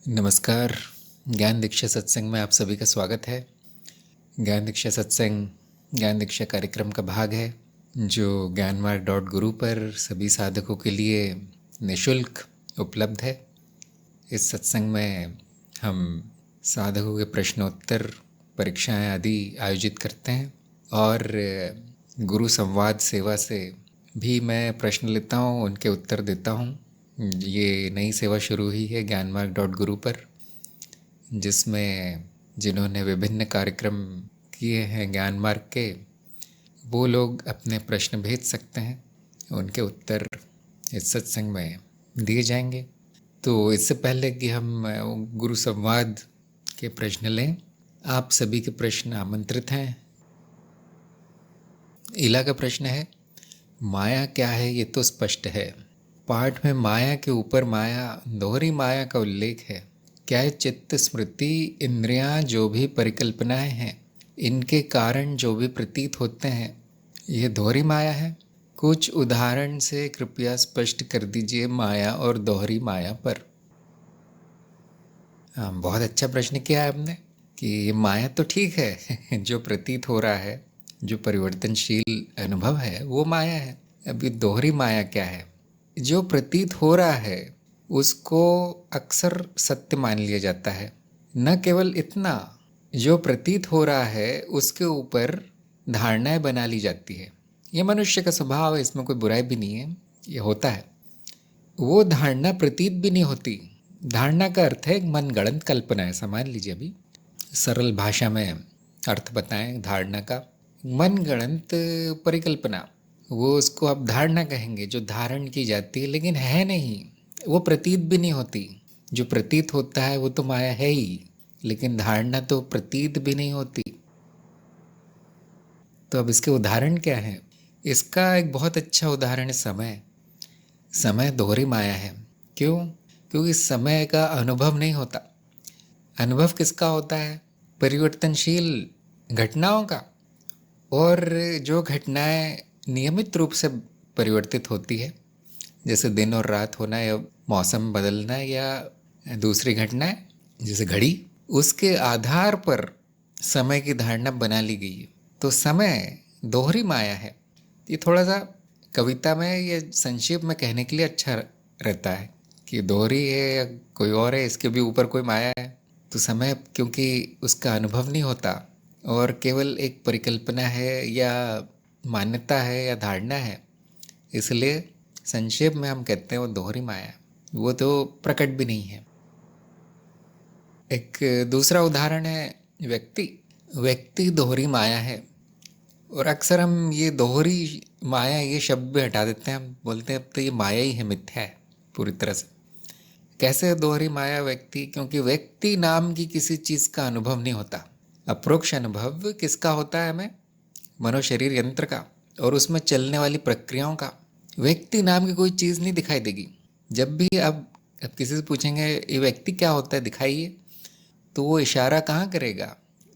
नमस्कार। ज्ञान दीक्षा सत्संग में आप सभी का स्वागत है। ज्ञान दीक्षा सत्संग ज्ञान दीक्षा कार्यक्रम का भाग है जो ज्ञानमार्ग.गुरु पर सभी साधकों के लिए निःशुल्क उपलब्ध है। इस सत्संग में हम साधकों के प्रश्नोत्तर, परीक्षाएं आदि आयोजित करते हैं और गुरु संवाद सेवा से भी मैं प्रश्न लेता हूँ, उनके उत्तर देता हूँ। ये नई सेवा शुरू हुई है ज्ञानमार्ग.गुरु पर, जिसमें जिन्होंने विभिन्न कार्यक्रम किए हैं ज्ञान मार्ग के, वो लोग अपने प्रश्न भेज सकते हैं, उनके उत्तर इस सत्संग में दिए जाएंगे। तो इससे पहले कि हम गुरु संवाद के प्रश्न लें, आप सभी के प्रश्न आमंत्रित हैं। इला का प्रश्न है, माया क्या है ये तो स्पष्ट है। पाठ में माया के ऊपर माया, दोहरी माया का उल्लेख है। क्या है चित्त, स्मृति, इंद्रियां जो भी परिकल्पनाएं हैं, इनके कारण जो भी प्रतीत होते हैं, ये दोहरी माया है? कुछ उदाहरण से कृपया स्पष्ट कर दीजिए माया और दोहरी माया पर। बहुत अच्छा प्रश्न किया है आपने कि ये माया तो ठीक है जो प्रतीत हो रहा है, जो परिवर्तनशील अनुभव है, वो माया है। अभी दोहरी माया क्या है? जो प्रतीत हो रहा है उसको अक्सर सत्य मान लिया जाता है। न केवल इतना, जो प्रतीत हो रहा है उसके ऊपर धारणाएं बना ली जाती है। ये मनुष्य का स्वभाव है, इसमें कोई बुराई भी नहीं है, ये होता है। वो धारणा प्रतीत भी नहीं होती। धारणा का अर्थ है मनगढ़ंत कल्पना, ऐसा मान लीजिए। अभी सरल भाषा में अर्थ बताएं धारणा का। मनगढ़ंत परिकल्पना, वो उसको आप धारणा कहेंगे, जो धारण की जाती है लेकिन है नहीं, वो प्रतीत भी नहीं होती। जो प्रतीत होता है वो तो माया है ही, लेकिन धारणा तो प्रतीत भी नहीं होती। तो अब इसके उदाहरण क्या है? इसका एक बहुत अच्छा उदाहरण है समय। समय दोहरी माया है। क्यों? क्योंकि समय का अनुभव नहीं होता। अनुभव किसका होता है? परिवर्तनशील घटनाओं का। और जो घटनाएं नियमित रूप से परिवर्तित होती है, जैसे दिन और रात होना या मौसम बदलना या दूसरी घटनाएं जैसे घड़ी, उसके आधार पर समय की धारणा बना ली गई है। तो समय दोहरी माया है। ये थोड़ा सा कविता में या संक्षेप में कहने के लिए अच्छा रहता है कि दोहरी है या कोई और है, इसके भी ऊपर कोई माया है। तो समय क्योंकि उसका अनुभव नहीं होता और केवल एक परिकल्पना है या मान्यता है या धारणा है, इसलिए संक्षेप में हम कहते हैं वो दोहरी माया, वो तो प्रकट भी नहीं है। एक दूसरा उदाहरण है व्यक्ति। व्यक्ति दोहरी माया है और अक्सर हम ये दोहरी माया ये शब्द भी हटा देते हैं। हम बोलते हैं अब तो ये माया ही है, मिथ्या है पूरी तरह से। कैसे दोहरी माया व्यक्ति? क्योंकि व्यक्ति नाम की किसी चीज़ का अनुभव नहीं होता। अप्रोक्ष अनुभव किसका होता है? हमें मनोशरीर यंत्र का और उसमें चलने वाली प्रक्रियाओं का। व्यक्ति नाम की कोई चीज़ नहीं दिखाई देगी। जब भी अब किसी से पूछेंगे ये व्यक्ति क्या होता है, दिखाइए, तो वो इशारा कहाँ करेगा?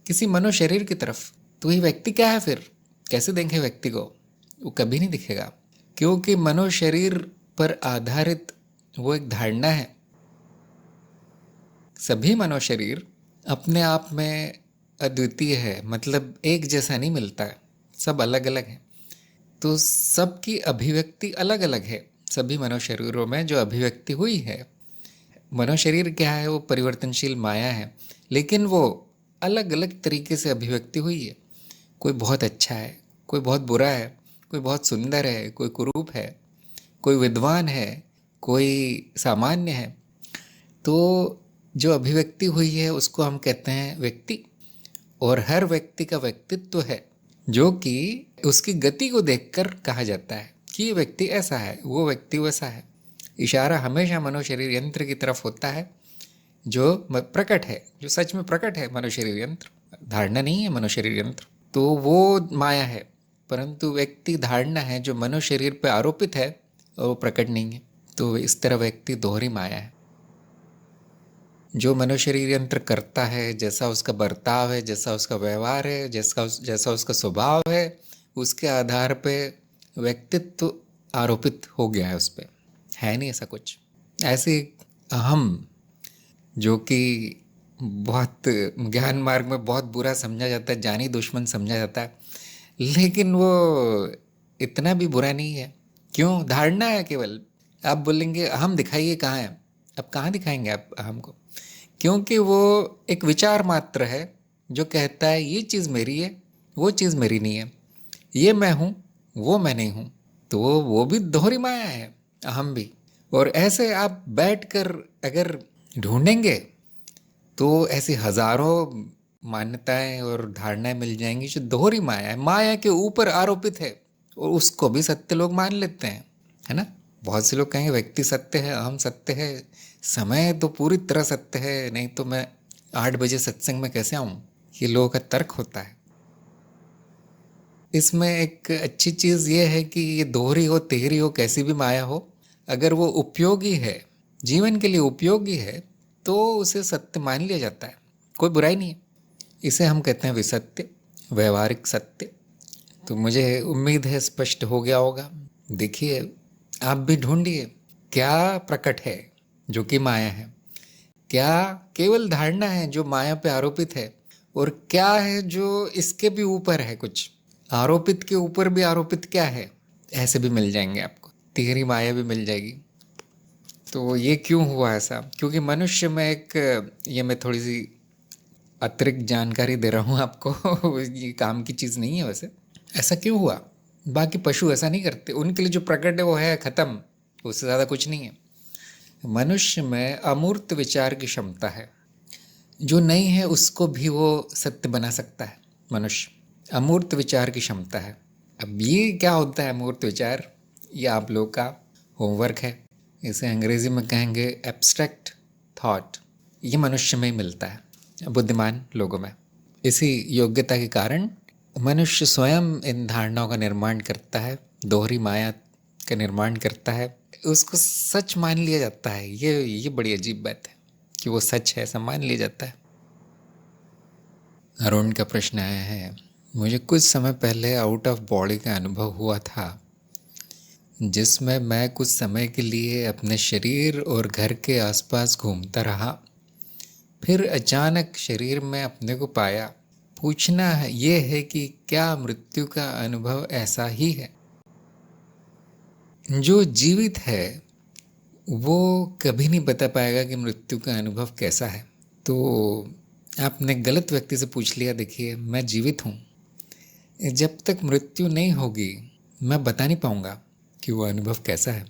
किसी मनोशरीर की तरफ। तो ये व्यक्ति क्या है फिर? कैसे देखें व्यक्ति को? वो कभी नहीं दिखेगा, क्योंकि मनोशरीर पर आधारित वो एक धारणा है। सभी मनोशरीर अपने आप में अद्वितीय है, मतलब एक जैसा नहीं मिलता है, सब अलग अलग हैं। तो सबकी अभिव्यक्ति अलग अलग है। सभी मनोशरीरों में जो अभिव्यक्ति हुई है, मनोशरीर क्या है? वो परिवर्तनशील माया है, लेकिन वो अलग अलग तरीके से अभिव्यक्ति हुई है। कोई बहुत अच्छा है, कोई बहुत बुरा है, कोई बहुत सुंदर है, कोई कुरूप है, कोई विद्वान है, कोई सामान्य है। तो जो अभिव्यक्ति हुई है उसको हम कहते हैं व्यक्ति। और हर व्यक्ति का व्यक्तित्व है, जो कि उसकी गति को देखकर कहा जाता है कि ये व्यक्ति ऐसा है, वो व्यक्ति वैसा है। इशारा हमेशा मनोशरीर यंत्र की तरफ होता है, जो प्रकट है, जो सच में प्रकट है। मनोशरीर यंत्र धारणा नहीं है, मनोशरीर यंत्र तो वो माया है। परंतु व्यक्ति धारणा है जो मनोशरीर पर आरोपित है और वो प्रकट नहीं है। तो इस तरह व्यक्ति दोहरी माया है। जो मनुशरीर यंत्र करता है, जैसा उसका बर्ताव है, जैसा उसका व्यवहार है, जैसा उसका स्वभाव है, उसके आधार पे व्यक्तित्व आरोपित हो गया है उस पर। है नहीं ऐसा कुछ। ऐसे अहम जो कि बहुत ज्ञान मार्ग में बहुत बुरा समझा जाता है, जानी दुश्मन समझा जाता है, लेकिन वो इतना भी बुरा नहीं है। क्यों? धारणा है केवल। आप बोलेंगे अहम दिखाइए कहाँ है, अब कहाँ दिखाएंगे आप अहम को? क्योंकि वो एक विचार मात्र है जो कहता है ये चीज़ मेरी है, वो चीज़ मेरी नहीं है, ये मैं हूँ, वो मैं नहीं हूँ। तो वो भी दोहरी माया है, अहम भी। और ऐसे आप बैठकर अगर ढूंढेंगे तो ऐसी हजारों मान्यताएं और धारणाएं मिल जाएंगी जो दोहरी माया है, माया के ऊपर आरोपित है, और उसको भी सत्य लोग मान लेते हैं, है ना? बहुत से लोग कहेंगे व्यक्ति सत्य है, अहम सत्य है, समय तो पूरी तरह सत्य है, नहीं तो मैं 8 बजे सत्संग में कैसे आऊं? ये लोगों का तर्क होता है। इसमें एक अच्छी चीज़ ये है कि ये दोहरी हो, तिहरी हो, कैसी भी माया हो, अगर वो उपयोगी है, जीवन के लिए उपयोगी है, तो उसे सत्य मान लिया जाता है, कोई बुराई नहीं है। इसे हम कहते हैं विसत्य, व्यवहारिक सत्य। तो मुझे उम्मीद है स्पष्ट हो गया होगा। देखिए, आप भी ढूंढिए क्या प्रकट है जो कि माया है, क्या केवल धारणा है जो माया पे आरोपित है, और क्या है जो इसके भी ऊपर है, कुछ आरोपित के ऊपर भी आरोपित क्या है। ऐसे भी मिल जाएंगे आपको, तिहरी माया भी मिल जाएगी। तो ये क्यों हुआ ऐसा? क्योंकि मनुष्य में एक, ये मैं थोड़ी सी अतिरिक्त जानकारी दे रहा हूँ आपको ये काम की चीज़ नहीं है वैसे। ऐसा क्यों हुआ? बाकी पशु ऐसा नहीं करते, उनके लिए जो प्रकट है वो है, ख़त्म, उससे ज़्यादा कुछ नहीं है। मनुष्य में अमूर्त विचार की क्षमता है, जो नहीं है उसको भी वो सत्य बना सकता है। मनुष्य अमूर्त विचार की क्षमता है। अब ये क्या होता है अमूर्त विचार? ये आप लोग का होमवर्क है। इसे अंग्रेजी में कहेंगे एब्स्ट्रैक्ट थॉट। ये मनुष्य में ही मिलता है, बुद्धिमान लोगों में। इसी योग्यता के कारण मनुष्य स्वयं इन धारणाओं का निर्माण करता है, दोहरी माया का निर्माण करता है, उसको सच मान लिया जाता है। ये बड़ी अजीब बात है कि वो सच है, ऐसा मान लिया जाता है। अरुण का प्रश्न आया है, मुझे कुछ समय पहले आउट ऑफ बॉडी का अनुभव हुआ था, जिसमें मैं कुछ समय के लिए अपने शरीर और घर के आसपास घूमता रहा, फिर अचानक शरीर में अपने को पाया। पूछना है ये है कि क्या मृत्यु का अनुभव ऐसा ही है? जो जीवित है वो कभी नहीं बता पाएगा कि मृत्यु का अनुभव कैसा है। तो आपने गलत व्यक्ति से पूछ लिया। देखिए, मैं जीवित हूँ, जब तक मृत्यु नहीं होगी मैं बता नहीं पाऊँगा कि वो अनुभव कैसा है।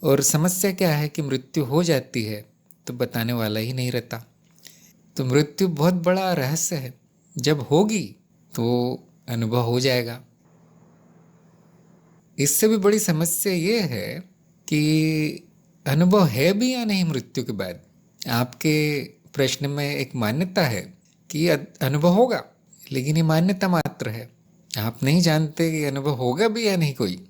और समस्या क्या है कि मृत्यु हो जाती है तो बताने वाला ही नहीं रहता। तो मृत्यु बहुत बड़ा रहस्य है, जब होगी तो अनुभव हो जाएगा। इससे भी बड़ी समस्या ये है कि अनुभव है भी या नहीं मृत्यु के बाद। आपके प्रश्न में एक मान्यता है कि अनुभव होगा, लेकिन ये मान्यता मात्र है। आप नहीं जानते कि अनुभव होगा भी या नहीं, कोई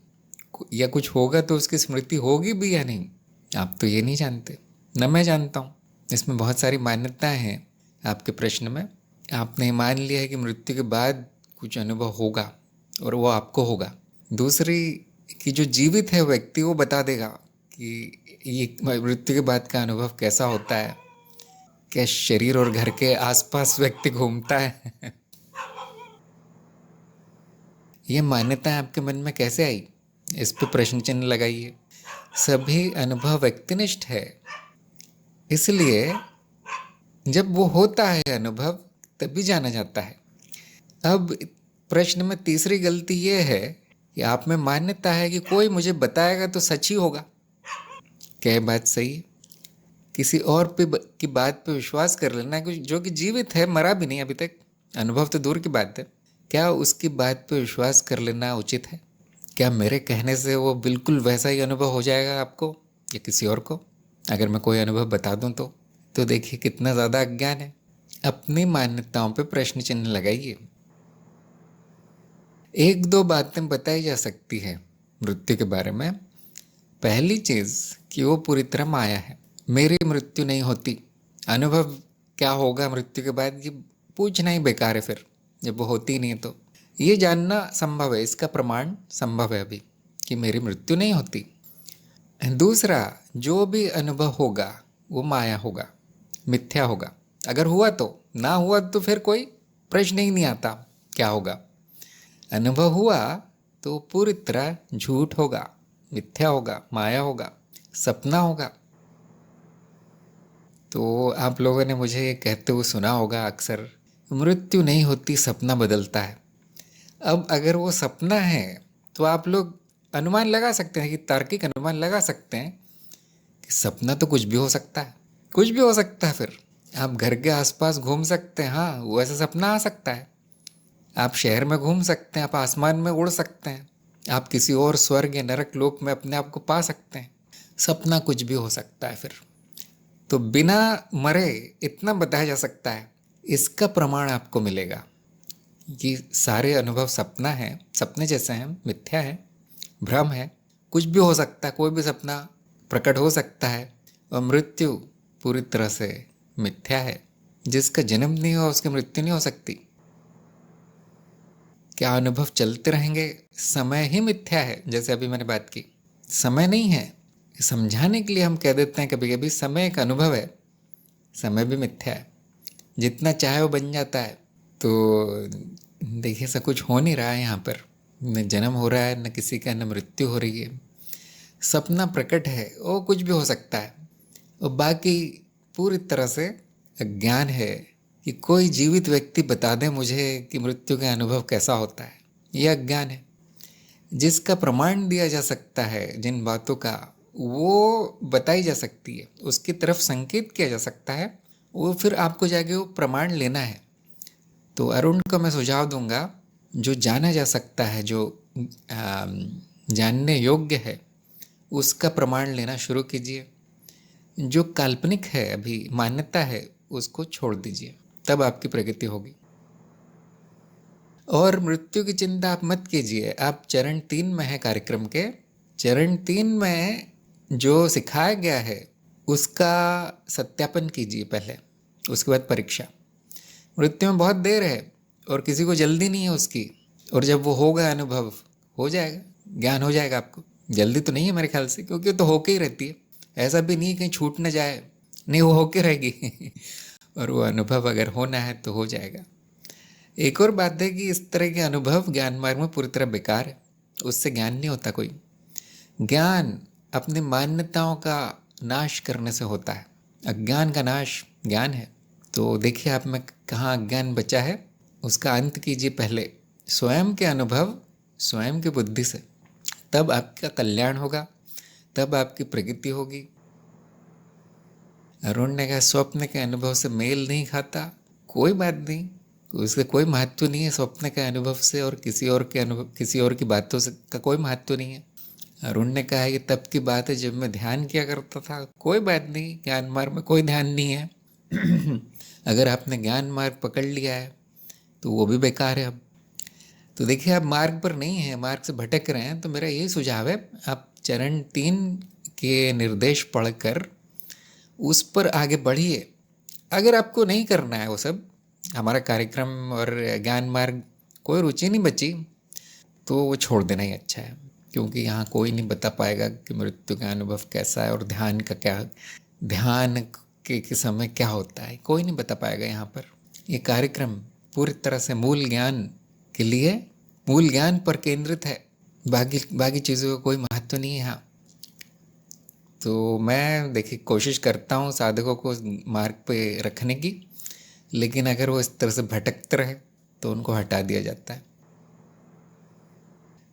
या कुछ होगा तो उसकी स्मृति होगी भी या नहीं। आप तो ये नहीं जानते, न मैं जानता हूँ। इसमें बहुत सारी मान्यताएं हैं आपके प्रश्न में। आपने मान लिया है कि मृत्यु के बाद कुछ अनुभव होगा और वो आपको होगा। दूसरी कि जो जीवित है व्यक्ति वो बता देगा कि ये मृत्यु के बाद का अनुभव कैसा होता है, क्या शरीर और घर के आसपास व्यक्ति घूमता है ये मान्यता आपके मन में कैसे आई? इस पे प्रश्न चिन्ह लगाइए। सभी अनुभव व्यक्तिनिष्ठ है, इसलिए जब वो होता है अनुभव तभी जाना जाता है। अब प्रश्न में तीसरी गलती ये है कि आप में मान्यता है कि कोई मुझे बताएगा तो सच ही होगा। क्या ये बात सही है? किसी और पे की बात पे विश्वास कर लेना, जो कि जीवित है, मरा भी नहीं अभी तक, अनुभव तो दूर की बात है, क्या उसकी बात पे विश्वास कर लेना उचित है? क्या मेरे कहने से वो बिल्कुल वैसा ही अनुभव हो जाएगा आपको या किसी और को, अगर मैं कोई अनुभव बता दूं तो देखिए कितना ज़्यादा अज्ञान है। अपनी मान्यताओं पे प्रश्न चिन्ह लगाइए। एक दो बातें बताई जा सकती है मृत्यु के बारे में। पहली चीज़ कि वो पूरी तरह माया है, मेरी मृत्यु नहीं होती। अनुभव क्या होगा मृत्यु के बाद ये पूछना ही बेकार है फिर, जब वो होती ही नहीं है। तो ये जानना संभव है, इसका प्रमाण संभव है अभी कि मेरी मृत्यु नहीं होती। दूसरा, जो भी अनुभव होगा वो माया होगा, मिथ्या होगा। अगर हुआ तो, ना हुआ तो फिर कोई प्रश्न ही नहीं आता क्या होगा। अनुभव हुआ तो पूरी तरह झूठ होगा, मिथ्या होगा, माया होगा, सपना होगा। तो आप लोगों ने मुझे ये कहते हुए सुना होगा अक्सर, मृत्यु नहीं होती, सपना बदलता है। अब अगर वो सपना है तो आप लोग अनुमान लगा सकते हैं, कि तार्किक अनुमान लगा सकते हैं कि सपना तो कुछ भी हो सकता है, कुछ भी हो सकता है। फिर आप घर के आसपास घूम सकते हैं, हाँ वैसा सपना आ सकता है। आप शहर में घूम सकते हैं, आप आसमान में उड़ सकते हैं, आप किसी और स्वर्ग या नरक लोक में अपने आप को पा सकते हैं। सपना कुछ भी हो सकता है। फिर तो बिना मरे इतना बताया जा सकता है, इसका प्रमाण आपको मिलेगा कि सारे अनुभव सपना है, सपने जैसे हैं, मिथ्या है, भ्रम है, कुछ भी हो सकता है, कोई भी सपना प्रकट हो सकता है। और मृत्यु पूरी तरह से मिथ्या है। जिसका जन्म नहीं हुआ उसकी मृत्यु नहीं हो सकती। क्या अनुभव चलते रहेंगे? समय ही मिथ्या है, जैसे अभी मैंने बात की, समय नहीं है। समझाने के लिए हम कह देते हैं कभी कभी समय एक अनुभव है, समय भी मिथ्या है। जितना चाहे वो बन जाता है। तो देखिए ऐसा कुछ हो नहीं रहा है यहाँ पर, न जन्म हो रहा है, न किसी का, न मृत्यु हो रही है। सपना प्रकट है, वो कुछ भी हो सकता है। और बाकी पूरी तरह से अज्ञान है कि कोई जीवित व्यक्ति बता दे मुझे कि मृत्यु का अनुभव कैसा होता है। यह अज्ञान है। जिसका प्रमाण दिया जा सकता है, जिन बातों का, वो बताई जा सकती है, उसकी तरफ संकेत किया जा सकता है, वो फिर आपको जाके वो प्रमाण लेना है। तो अरुण को मैं सुझाव दूंगा, जो जाना जा सकता है, जो जानने योग्य है, उसका प्रमाण लेना शुरू कीजिए। जो काल्पनिक है, अभी मान्यता है, उसको छोड़ दीजिए, तब आपकी प्रगति होगी। और मृत्यु की चिंता आप मत कीजिए। आप चरण 3 में है कार्यक्रम के, चरण 3 में जो सिखाया गया है उसका सत्यापन कीजिए पहले, उसके बाद परीक्षा। मृत्यु में बहुत देर है और किसी को जल्दी नहीं है उसकी, और जब वो होगा अनुभव हो जाएगा, ज्ञान हो जाएगा आपको। जल्दी तो नहीं है मेरे ख्याल से, क्योंकि तो होके ही रहती है। ऐसा भी नहीं कहीं छूट न जाए, नहीं वो होके रहेगी और वो अनुभव अगर होना है तो हो जाएगा। एक और बात है कि इस तरह के अनुभव ज्ञान मार्ग में पूरी तरह बेकार है, उससे ज्ञान नहीं होता कोई। ज्ञान अपनी मान्यताओं का नाश करने से होता है। अज्ञान का नाश ज्ञान है। तो देखिए आप में कहाँ अज्ञान बचा है, उसका अंत कीजिए पहले स्वयं के अनुभव, स्वयं की बुद्धि से। तब आपका कल्याण होगा, तब आपकी प्रगति होगी। अरुण ने कहा स्वप्न के अनुभव से मेल नहीं खाता, कोई बात नहीं, उसका कोई महत्व नहीं है स्वप्न के अनुभव से, और किसी और के अनुभव, किसी और की बातों से का कोई महत्व नहीं है। अरुण ने कहा ये तब की बात है जब मैं ध्यान किया करता था, कोई बात नहीं, ज्ञान मार्ग में कोई ध्यान नहीं है अगर आपने ज्ञान मार्ग पकड़ लिया है तो वो भी बेकार है अब। तो देखिए आप मार्ग पर नहीं हैं, मार्ग से भटक रहे हैं, तो मेरा यही सुझाव है, आप चरण 3 के निर्देश पढ़कर उस पर आगे बढ़िए। अगर आपको नहीं करना है वो सब, हमारा कार्यक्रम और ज्ञान मार्ग कोई रुचि नहीं बची, तो वो छोड़ देना ही अच्छा है। क्योंकि यहाँ कोई नहीं बता पाएगा कि मृत्यु का अनुभव कैसा है और ध्यान का क्या, ध्यान के समय क्या होता है, कोई नहीं बता पाएगा यहाँ पर। ये कार्यक्रम पूरी तरह से मूल ज्ञान के लिए, मूल ज्ञान पर केंद्रित है। बाकी चीज़ों का कोई महत्व नहीं है यहाँ। तो मैं देखिए कोशिश करता हूँ साधकों को मार्ग पे रखने की, लेकिन अगर वो इस तरह से भटकते रहे तो उनको हटा दिया जाता है।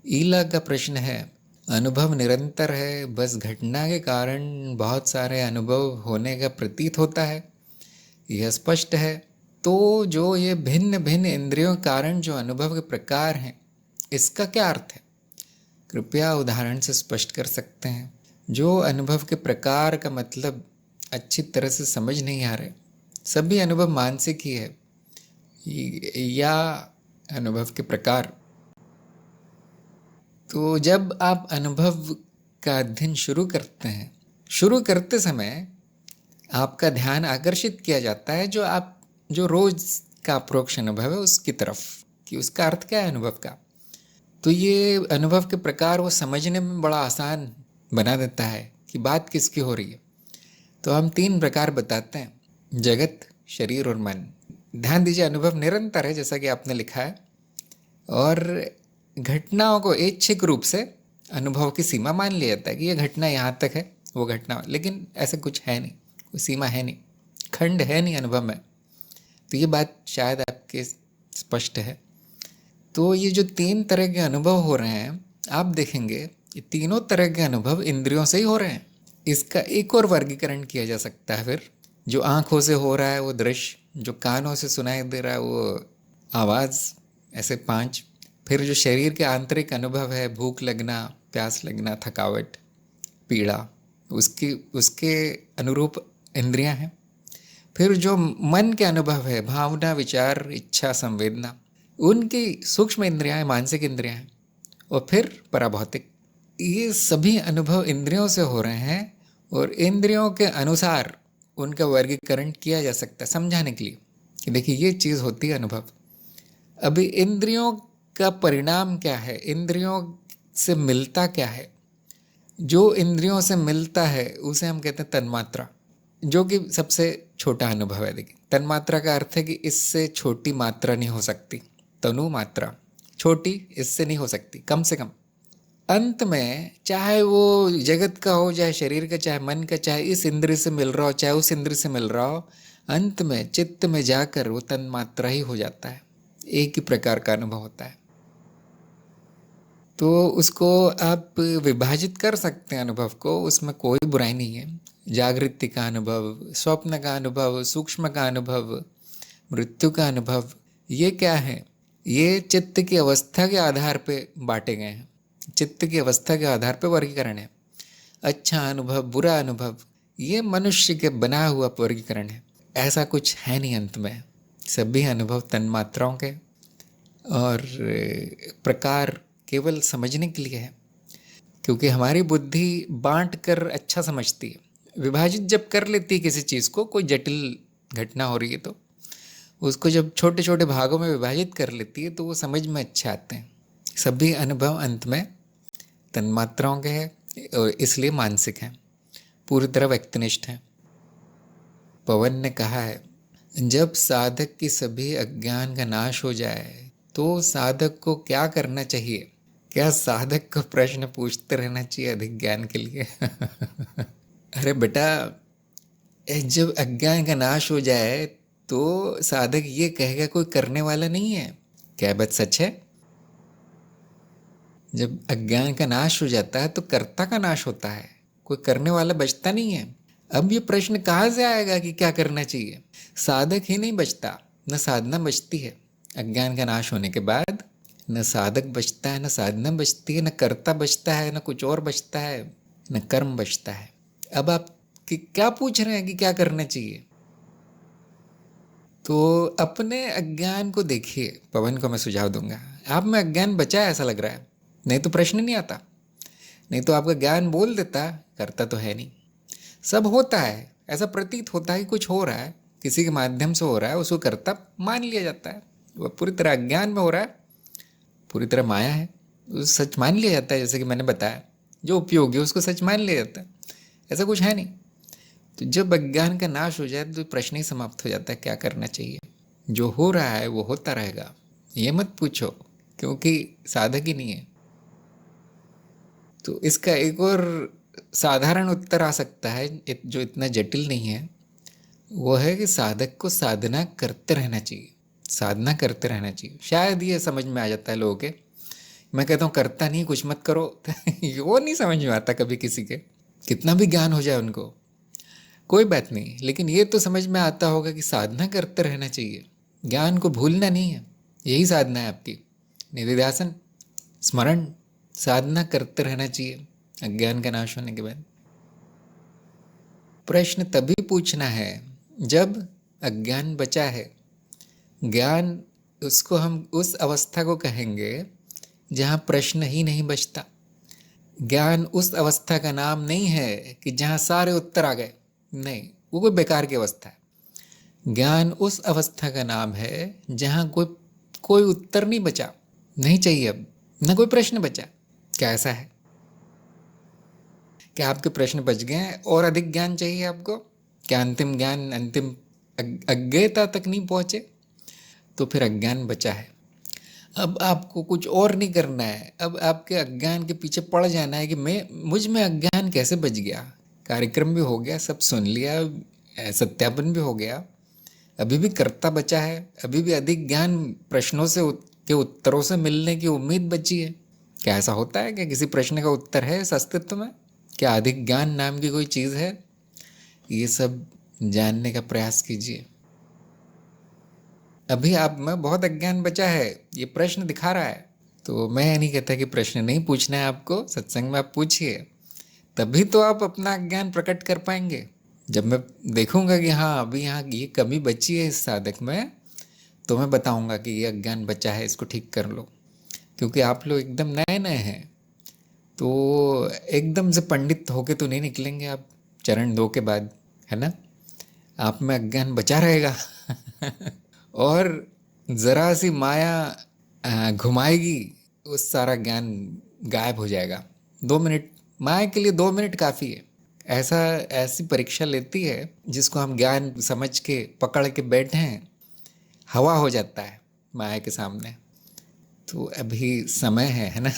ईला का प्रश्न है, अनुभव निरंतर है, बस घटना के कारण बहुत सारे अनुभव होने का प्रतीत होता है, यह स्पष्ट है। तो जो ये भिन्न भिन्न इंद्रियों के कारण जो अनुभव के प्रकार हैं, इसका क्या अर्थ है? कृपया उदाहरण से स्पष्ट कर सकते हैं? जो अनुभव के प्रकार का मतलब अच्छी तरह से समझ नहीं आ रहे। सभी अनुभव मानसिक ही है या अनुभव के प्रकार? तो जब आप अनुभव का अध्ययन शुरू करते हैं, शुरू करते समय आपका ध्यान आकर्षित किया जाता है जो रोज का अप्रोक्ष अनुभव है उसकी तरफ, कि उसका अर्थ क्या है अनुभव का। तो ये अनुभव के प्रकार वो समझने में बड़ा आसान बना देता है कि बात किसकी हो रही है। तो हम 3 प्रकार बताते हैं। जगत, शरीर और मन। ध्यान दीजिए, अनुभव निरंतर है जैसा कि आपने लिखा है, और घटनाओं को ऐच्छिक रूप से अनुभव की सीमा मान लिया जाता है कि ये घटना यहाँ तक है, वो घटना, लेकिन ऐसा कुछ है नहीं, कोई सीमा है नहीं, खंड है नहीं अनुभव में। तो ये बात शायद आपके स्पष्ट है। तो ये जो तीन तरह के अनुभव हो रहे हैं, आप देखेंगे ये तीनों तरह के अनुभव इंद्रियों से ही हो रहे हैं। इसका एक और वर्गीकरण किया जा सकता है फिर, जो आँखों से हो रहा है वो दृश्य, जो कानों से सुनाई दे रहा है वो आवाज़, ऐसे 5। फिर जो शरीर के आंतरिक अनुभव है, भूख लगना, प्यास लगना, थकावट, पीड़ा, उसकी उसके अनुरूप इंद्रियां हैं। फिर जो मन के अनुभव है, भावना, विचार, इच्छा, संवेदना, उनकी सूक्ष्म इंद्रियां हैं, मानसिक इंद्रियां हैं। और फिर पराभौतिक। ये सभी अनुभव इंद्रियों से हो रहे हैं, और इंद्रियों के अनुसार उनका वर्गीकरण किया जा सकता है समझाने के लिए कि देखिए ये चीज़ होती है अनुभव। अभी इंद्रियों का परिणाम क्या है, इंद्रियों से मिलता क्या है? जो इंद्रियों से मिलता है उसे हम कहते हैं तन्मात्रा, जो कि सबसे छोटा अनुभव है। देखिए, तन्मात्रा का अर्थ है कि इससे छोटी मात्रा नहीं हो सकती। तनु मात्रा छोटी इससे नहीं हो सकती, कम से कम। अंत में चाहे वो जगत का हो, चाहे शरीर का, चाहे मन का, चाहे इस इंद्र से मिल रहा हो, चाहे उस इंद्र से मिल रहा हो, अंत में चित्त में जाकर वो तन्मात्रा ही हो जाता है, एक ही प्रकार का अनुभव होता है। तो उसको आप विभाजित कर सकते हैं अनुभव को, उसमें कोई बुराई नहीं है। जागृति का अनुभव, स्वप्न का अनुभव, सूक्ष्म का अनुभव, मृत्यु का अनुभव, ये क्या है? ये चित्त की अवस्था के आधार पे बांटे गए हैं, चित्त की अवस्था के आधार पे वर्गीकरण है। अच्छा अनुभव, बुरा अनुभव, ये मनुष्य के बना हुआ वर्गीकरण है, ऐसा कुछ है नहीं। अंत में सभी अनुभव तन्मात्राओं के और प्रकार केवल समझने के लिए है, क्योंकि हमारी बुद्धि बांट कर अच्छा समझती है। विभाजित जब कर लेती है किसी चीज़ को, कोई जटिल घटना हो रही है तो उसको जब छोटे छोटे भागों में विभाजित कर लेती है तो वो समझ में अच्छे आते हैं। सभी अनुभव अंत में तन्मात्राओं के हैं और इसलिए मानसिक हैं, पूरी तरह व्यक्तिनिष्ठ हैं। पवन ने कहा है, जब साधक की सभी अज्ञान का नाश हो जाए तो साधक को क्या करना चाहिए? क्या साधक को प्रश्न पूछते रहना चाहिए अधिक ज्ञान के लिए? अरे बेटा, जब अज्ञान का नाश हो जाए तो साधक ये कहेगा कोई करने वाला नहीं है। क्या बात सच है? जब अज्ञान का नाश हो जाता है तो कर्ता का नाश होता है, कोई करने वाला बचता नहीं है। अब ये प्रश्न कहाँ से आएगा कि क्या करना चाहिए? साधक ही नहीं बचता, न साधना बचती है। अज्ञान का नाश होने के बाद न साधक बचता है, न साधना बचती है, न कर्ता बचता है, न कुछ और बचता है, न कर्म बचता है। अब आप क्या पूछ रहे हैं कि क्या करना चाहिए? तो अपने अज्ञान को देखिए। पवन को मैं सुझाव दूंगा, आप में अज्ञान बचा है ऐसा लग रहा है, नहीं तो प्रश्न नहीं आता। नहीं तो आपका ज्ञान बोल देता करता तो है नहीं। सब होता है, ऐसा प्रतीत होता है कि कुछ हो रहा है, किसी के माध्यम से हो रहा है, उसको कर्ता मान लिया जाता है। वह पूरी तरह अज्ञान में हो रहा है, पूरी तरह माया है, उस सच मान लिया जाता है। जैसे कि मैंने बताया, जो उपयोगी है उसको सच मान लिया जाता है, ऐसा कुछ है नहीं। तो जब अज्ञान का नाश हो जाए तो प्रश्न ही समाप्त हो जाता है, क्या करना चाहिए? जो हो रहा है वो होता रहेगा, ये मत पूछो, क्योंकि साधक ही नहीं है। तो इसका एक और साधारण उत्तर आ सकता है, जो इतना जटिल नहीं है। वो है कि साधक को साधना करते रहना चाहिए, साधना करते रहना चाहिए। शायद ये समझ में आ जाता है लोगों के। मैं कहता हूँ करता नहीं, कुछ मत करो, वो नहीं समझ में आता कभी किसी के, कितना भी ज्ञान हो जाए उनको, कोई बात नहीं। लेकिन ये तो समझ में आता होगा कि साधना करते रहना चाहिए, ज्ञान को भूलना नहीं है, यही साधना है आपकी। निधिध्यासन, स्मरण, साधना करते रहना चाहिए अज्ञान का नाश होने के बाद। प्रश्न तभी पूछना है जब अज्ञान बचा है। ज्ञान, उसको हम उस अवस्था को कहेंगे जहाँ प्रश्न ही नहीं बचता। ज्ञान उस अवस्था का नाम नहीं है कि जहाँ सारे उत्तर आ गए, नहीं, वो कोई बेकार की अवस्था है। ज्ञान उस अवस्था का नाम है जहाँ कोई कोई उत्तर नहीं बचा, नहीं चाहिए अब, न कोई प्रश्न बचा। क्या ऐसा है? क्या आपके प्रश्न बच गए हैं और अधिक ज्ञान चाहिए आपको? क्या अंतिम ज्ञान, अंतिम अज्ञेयता तक नहीं पहुँचे तो फिर अज्ञान बचा है। अब आपको कुछ और नहीं करना है, अब आपके अज्ञान के पीछे पड़ जाना है कि मुझ में अज्ञान कैसे बच गया। कार्यक्रम भी हो गया, सब सुन लिया, सत्यापन भी हो गया, अभी भी कर्ता बचा है, अभी भी अधिक ज्ञान प्रश्नों से के उत्तरों से मिलने की उम्मीद बची है। क्या ऐसा होता है कि किसी प्रश्न का उत्तर है इस अस्तित्व में? क्या अधिक ज्ञान नाम की कोई चीज़ है? ये सब जानने का प्रयास कीजिए। अभी आप में बहुत अज्ञान बचा है, ये प्रश्न दिखा रहा है। तो मैं ये नहीं कहता कि प्रश्न नहीं पूछना है आपको, सत्संग में आप पूछिए, तभी तो आप अपना अज्ञान प्रकट कर पाएंगे। जब मैं देखूंगा कि हाँ अभी यहाँ ये कमी बची है इस साधक में, तो मैं बताऊंगा कि ये अज्ञान बचा है, इसको ठीक कर लो। क्योंकि आप लोग एकदम नए नए हैं, तो एकदम से पंडित होके तो नहीं निकलेंगे आप चरण 2 के बाद, है ना? आप में अज्ञान बचा रहेगा और ज़रा सी माया घुमाएगी, उस सारा ज्ञान गायब हो जाएगा। 2 मिनट, माया के लिए 2 मिनट काफ़ी है। ऐसी परीक्षा लेती है जिसको हम ज्ञान समझ के पकड़ के बैठे हैं, हवा हो जाता है माया के सामने। तो अभी समय है ना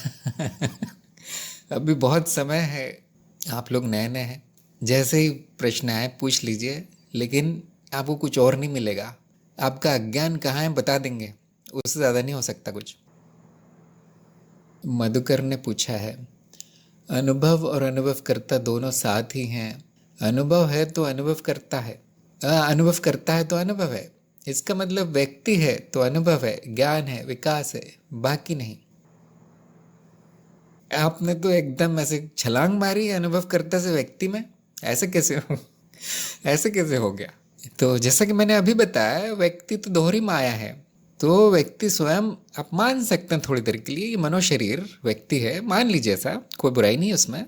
अभी बहुत समय है, आप लोग नए नए हैं, जैसे ही प्रश्न आए पूछ लीजिए, लेकिन आपको कुछ और नहीं मिलेगा। आपका अज्ञान कहाँ है बता देंगे, उससे ज़्यादा नहीं हो सकता कुछ। मधुकर ने पूछा है, अनुभव और अनुभव करता दोनों साथ ही हैं। अनुभव है तो अनुभव करता है, अनुभव करता है तो अनुभव है। इसका मतलब व्यक्ति है तो अनुभव है, ज्ञान है, विकास है, बाकी नहीं। आपने तो एकदम ऐसे छलांग मारी अनुभव करता से व्यक्ति में, ऐसे कैसे हो ऐसे कैसे हो गया? तो जैसा कि मैंने अभी बताया, व्यक्ति तो दोहरी माया है। तो व्यक्ति स्वयं आप मान सकते हैं थोड़ी देर के लिए, ये मनोशरीर व्यक्ति है, मान लीजिए, ऐसा कोई बुराई नहीं है उसमें,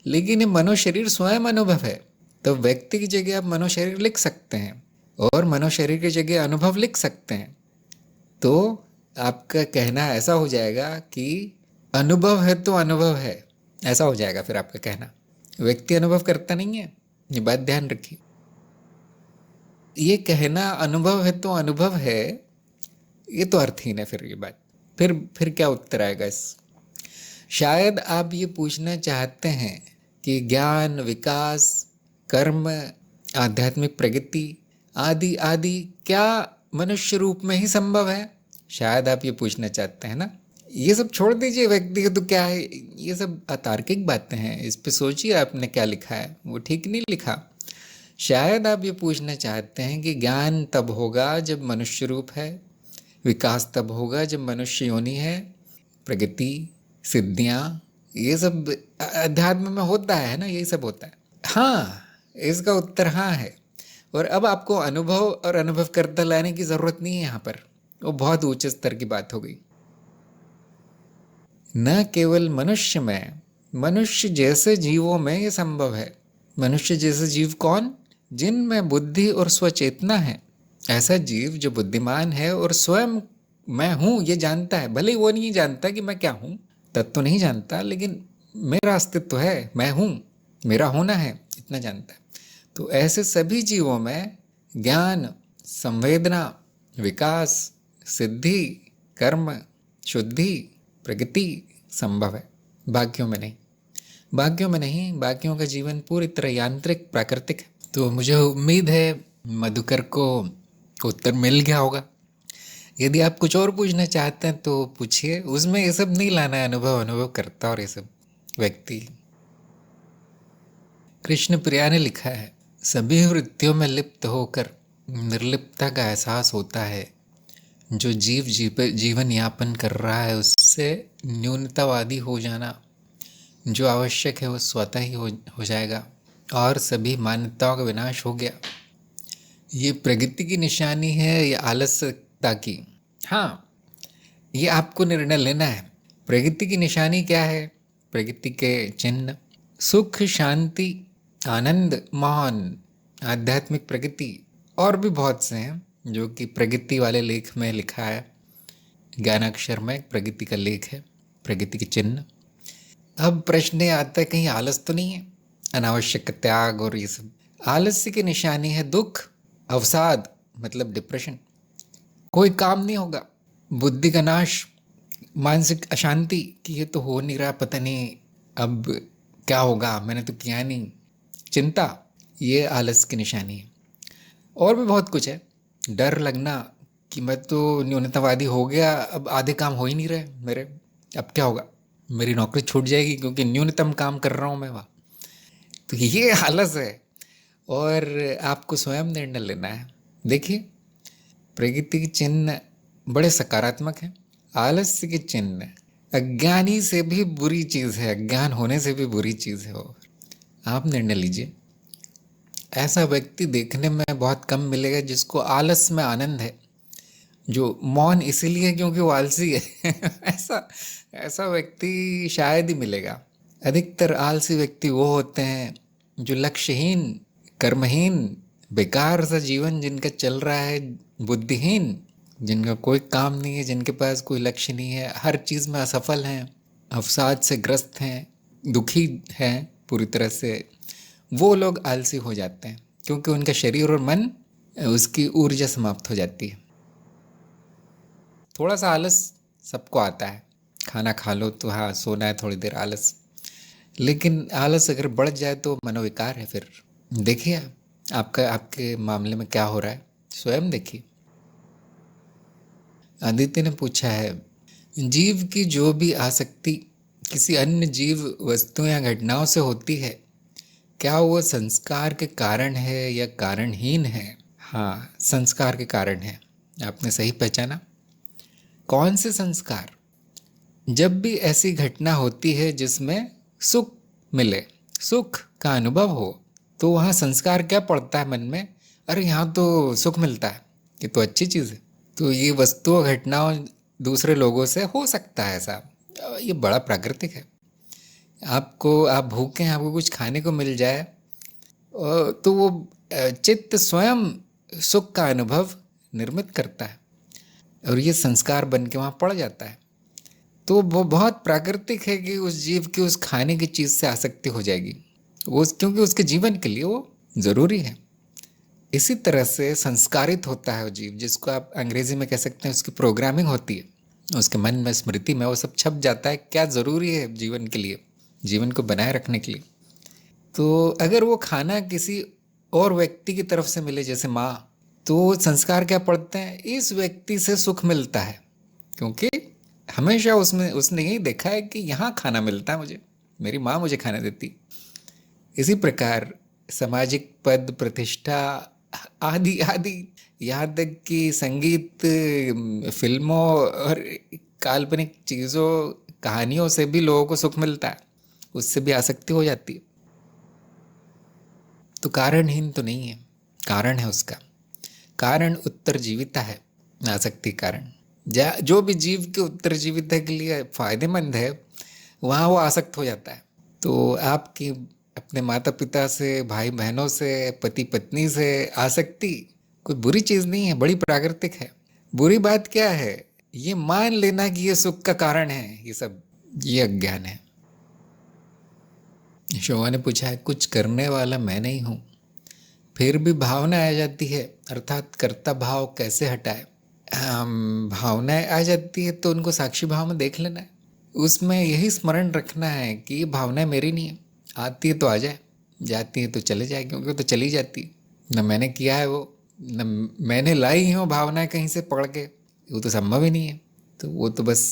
लेकिन ये मनोशरीर स्वयं अनुभव है। तो व्यक्ति की जगह आप मनोशरीर लिख सकते हैं और मनोशरीर की जगह अनुभव लिख सकते हैं। तो आपका कहना ऐसा हो जाएगा कि अनुभव है तो अनुभव है, ऐसा हो जाएगा फिर आपका कहना। व्यक्ति अनुभव करता नहीं है, ये बात ध्यान रखिए। ये कहना अनुभव है तो अनुभव है, ये तो अर्थहीन है फिर ये बात। फिर क्या उत्तर आएगा इस? शायद आप ये पूछना चाहते हैं कि ज्ञान, विकास, कर्म, आध्यात्मिक प्रगति आदि आदि क्या मनुष्य रूप में ही संभव है? शायद आप ये पूछना चाहते हैं ना। ये सब छोड़ दीजिए, व्यक्ति तो क्या है, ये सब अतार्किक बातें हैं, इस पे सोचिए आपने क्या लिखा है, वो ठीक नहीं लिखा। शायद आप ये पूछना चाहते हैं कि ज्ञान तब होगा जब मनुष्य रूप है, विकास तब होगा जब मनुष्य योनि है, प्रगति, सिद्धियाँ, ये सब अध्यात्म में होता है ना, यही सब होता है। हाँ, इसका उत्तर हाँ है। और अब आपको अनुभव और अनुभव करता लाने की ज़रूरत नहीं है यहाँ पर, वो बहुत ऊंचे स्तर की बात हो गई। न केवल मनुष्य में, मनुष्य जैसे जीवों में ये संभव है। मनुष्य जैसे जीव कौन? जिनमें बुद्धि और स्वचेतना है। ऐसा जीव जो बुद्धिमान है और स्वयं मैं हूँ ये जानता है, भले वो नहीं जानता कि मैं क्या हूँ, तत्व तो नहीं जानता, लेकिन मेरा अस्तित्व है, मैं हूँ, मेरा होना है, इतना जानता है। तो ऐसे सभी जीवों में ज्ञान, संवेदना, विकास, सिद्धि, कर्म, शुद्धि, प्रगति संभव है, बाकियों में नहीं। बाकियों में नहीं, बाकियों का जीवन पूरी तरह यांत्रिक, प्राकृतिक है। तो मुझे उम्मीद है मधुकर को उत्तर मिल गया होगा। यदि आप कुछ और पूछना चाहते हैं तो पूछिए, उसमें ये सब नहीं लाना है, अनुभव करता और ये सब व्यक्ति। कृष्ण प्रिया ने लिखा है, सभी वृत्तियों में लिप्त होकर निर्लिप्तता का एहसास होता है। जो जीवन यापन कर रहा है उससे न्यूनतावादी हो जाना जो आवश्यक है वो स्वतः ही हो जाएगा और सभी मान्यताओं का विनाश हो गया। ये प्रगति की निशानी है या आलस्यता की? हाँ, ये आपको निर्णय लेना है। प्रगति की निशानी क्या है? प्रगति के चिन्ह सुख, शांति, आनंद, मौन, आध्यात्मिक प्रगति, और भी बहुत से हैं जो कि प्रगति वाले लेख में लिखा है। ज्ञानाक्षर में प्रगति का लेख है, प्रगति के चिन्ह। अब प्रश्न आता है कहीं आलस तो नहीं है, अनावश्यक त्याग और ये सब। आलस्य की निशानी है दुख अवसाद मतलब डिप्रेशन, कोई काम नहीं होगा, बुद्धि का नाश, मानसिक अशांति कि ये तो हो नहीं रहा, पता नहीं अब क्या होगा, मैंने तो किया नहीं, चिंता, ये आलस की निशानी है। और भी बहुत कुछ है, डर लगना कि मैं तो न्यूनतावादी हो गया, अब आधे काम हो ही नहीं रहे मेरे, अब क्या होगा, मेरी नौकरी छूट जाएगी क्योंकि न्यूनतम काम कर रहा हूँ मैं वहाँ। तो ये आलस है और आपको स्वयं निर्णय लेना है। देखिए, प्रकृति के चिन्ह बड़े सकारात्मक हैं, आलस्य के चिन्ह अज्ञानी से भी बुरी चीज़ है, अज्ञान होने से भी बुरी चीज़ है। और आप निर्णय लीजिए। ऐसा व्यक्ति देखने में बहुत कम मिलेगा जिसको आलस में आनंद है, जो मौन इसीलिए क्योंकि वो आलसी है। ऐसा ऐसा व्यक्ति शायद ही मिलेगा। अधिकतर आलसी व्यक्ति वो होते हैं जो लक्ष्यहीन, कर्महीन, बेकार सा जीवन जिनका चल रहा है, बुद्धिहीन, जिनका कोई काम नहीं है, जिनके पास कोई लक्ष्य नहीं है, हर चीज़ में असफल हैं, अवसाद से ग्रस्त हैं, दुखी हैं पूरी तरह से, वो लोग आलसी हो जाते हैं क्योंकि उनका शरीर और मन, उसकी ऊर्जा समाप्त हो जाती है। थोड़ा सा आलस सबको आता है, खाना खा लो तो हाँ सोना है थोड़ी देर, आलस। लेकिन आलस अगर बढ़ जाए तो मनोविकार है फिर। देखिए आपका, आपके मामले में क्या हो रहा है, स्वयं देखिए। आदित्य ने पूछा है, जीव की जो भी आसक्ति किसी अन्य जीव, वस्तु या घटनाओं से होती है, क्या वो संस्कार के कारण है या कारणहीन है? हाँ, संस्कार के कारण है, आपने सही पहचाना। कौन से संस्कार? जब भी ऐसी घटना होती है जिसमें सुख मिले, सुख का अनुभव हो, तो वहाँ संस्कार क्या पड़ता है मन में? अरे यहाँ तो सुख मिलता है, ये तो अच्छी चीज़ है। तो ये वस्तु घटनाओं दूसरे लोगों से हो सकता है ऐसा, ये बड़ा प्राकृतिक है। आपको, आप भूखे हैं, आपको कुछ खाने को मिल जाए तो वो चित्त स्वयं सुख का अनुभव निर्मित करता है और ये संस्कार बन के वहाँ पड़ जाता है। तो वो बहुत प्राकृतिक है कि उस जीव की उस खाने की चीज़ से आसक्ति हो जाएगी, क्योंकि उसके जीवन के लिए वो ज़रूरी है। इसी तरह से संस्कारित होता है वो जीव, जिसको आप अंग्रेजी में कह सकते हैं उसकी प्रोग्रामिंग होती है, उसके मन में, स्मृति में वो सब छप जाता है, क्या ज़रूरी है जीवन के लिए, जीवन को बनाए रखने के लिए। तो अगर वो खाना किसी और व्यक्ति की तरफ से मिले, जैसे माँ, तो संस्कार क्या पड़ते हैं, इस व्यक्ति से सुख मिलता है, क्योंकि हमेशा उसमें उसने यही देखा है कि यहाँ खाना मिलता है मुझे, मेरी माँ मुझे खाना देती। इसी प्रकार सामाजिक पद, प्रतिष्ठा आदि आदि, यहाँ तक कि संगीत, फिल्मों और काल्पनिक चीज़ों, कहानियों से भी लोगों को सुख मिलता है, उससे भी आसक्ति हो जाती है। तो कारणहीन तो नहीं है, कारण है उसका, कारण उत्तरजीविता है, आसक्ति कारण। जो भी जीव के उत्तरजीविता के लिए फायदेमंद है, वहाँ वो आसक्त हो जाता है। तो आपकी अपने माता पिता से, भाई बहनों से, पति पत्नी से आसक्ति कोई बुरी चीज़ नहीं है, बड़ी प्राकृतिक है। बुरी बात क्या है, ये मान लेना कि ये सुख का कारण है, ये सब, ये अज्ञान है। शोभा ने पूछा है, कुछ करने वाला मैं नहीं हूँ, फिर भी भावना आ जाती है, अर्थात कर्ता भाव कैसे हटाए? भावनाएं आ जाती है तो उनको साक्षी भाव में देख लेना है, उसमें यही स्मरण रखना है कि ये भावना मेरी नहीं है, आती है तो आ जाए, जाती है तो चले जाए, क्योंकि वो तो चली जाती है, न मैंने किया है वो, न मैंने लाई हो भावनाएं कहीं से पढ़ के, वो तो संभव ही नहीं है, तो वो तो बस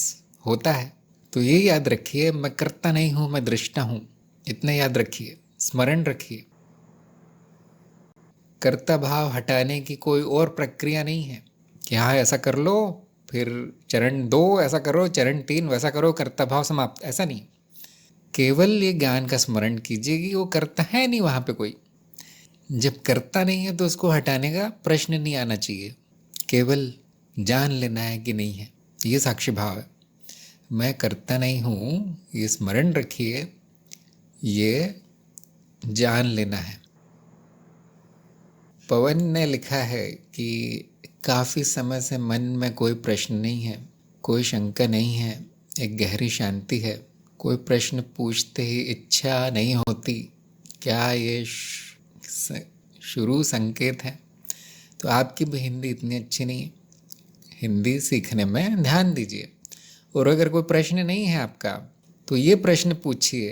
होता है। तो ये याद रखिए, मैं करता नहीं हूँ, मैं दृष्टा हूँ, इतना याद रखिए, स्मरण रखिए। कर्ता भाव हटाने की कोई और प्रक्रिया नहीं है कि हाँ ऐसा कर लो, फिर चरण 2 ऐसा करो, चरण 3 वैसा करो, कर्ता भाव समाप्त, ऐसा नहीं। केवल ये ज्ञान का स्मरण कीजिए कि वो करता है नहीं वहाँ पे कोई। जब करता नहीं है तो उसको हटाने का प्रश्न नहीं आना चाहिए, केवल जान लेना है कि नहीं है, ये साक्षी भाव है। मैं करता नहीं हूँ, ये स्मरण रखिए, ये जान लेना है। पवन ने लिखा है कि काफ़ी समय से मन में कोई प्रश्न नहीं है, कोई शंका नहीं है, एक गहरी शांति है, कोई प्रश्न पूछते ही इच्छा नहीं होती। क्या ये शुरू संकेत है? तो आपकी भी हिंदी इतनी अच्छी नहीं है, हिंदी सीखने में ध्यान दीजिए। और अगर कोई प्रश्न नहीं है आपका तो ये प्रश्न पूछिए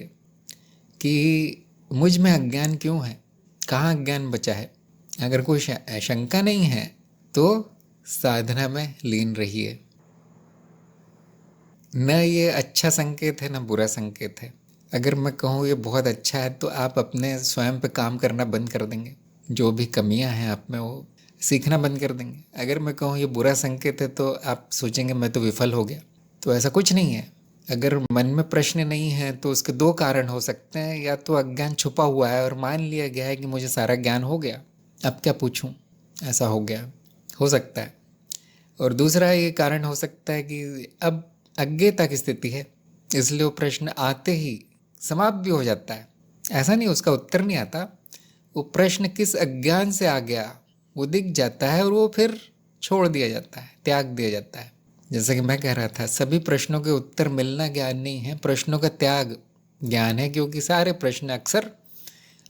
कि मुझ में अज्ञान क्यों है, कहाँ अज्ञान बचा है। अगर कोई शंका नहीं है तो साधना में लीन रहिए। न ये अच्छा संकेत है न बुरा संकेत है। अगर मैं कहूँ ये बहुत अच्छा है तो आप अपने स्वयं पे काम करना बंद कर देंगे, जो भी कमियां हैं आप में वो सीखना बंद कर देंगे। अगर मैं कहूँ ये बुरा संकेत है तो आप सोचेंगे मैं तो विफल हो गया। तो ऐसा कुछ नहीं है। अगर मन में प्रश्न नहीं है तो उसके दो कारण हो सकते हैं। या तो अज्ञान छुपा हुआ है और मान लिया गया है कि मुझे सारा ज्ञान हो गया, अब क्या पूछूं, ऐसा हो गया, हो सकता है। और दूसरा ये कारण हो सकता है कि अब अज्ञता की स्थिति है, इसलिए वो प्रश्न आते ही समाप्त भी हो जाता है। ऐसा नहीं उसका उत्तर नहीं आता, वो प्रश्न किस अज्ञान से आ गया वो दिख जाता है और वो फिर छोड़ दिया जाता है, त्याग दिया जाता है। जैसा कि मैं कह रहा था, सभी प्रश्नों के उत्तर मिलना ज्ञान नहीं है, प्रश्नों का त्याग ज्ञान है, क्योंकि सारे प्रश्न अक्सर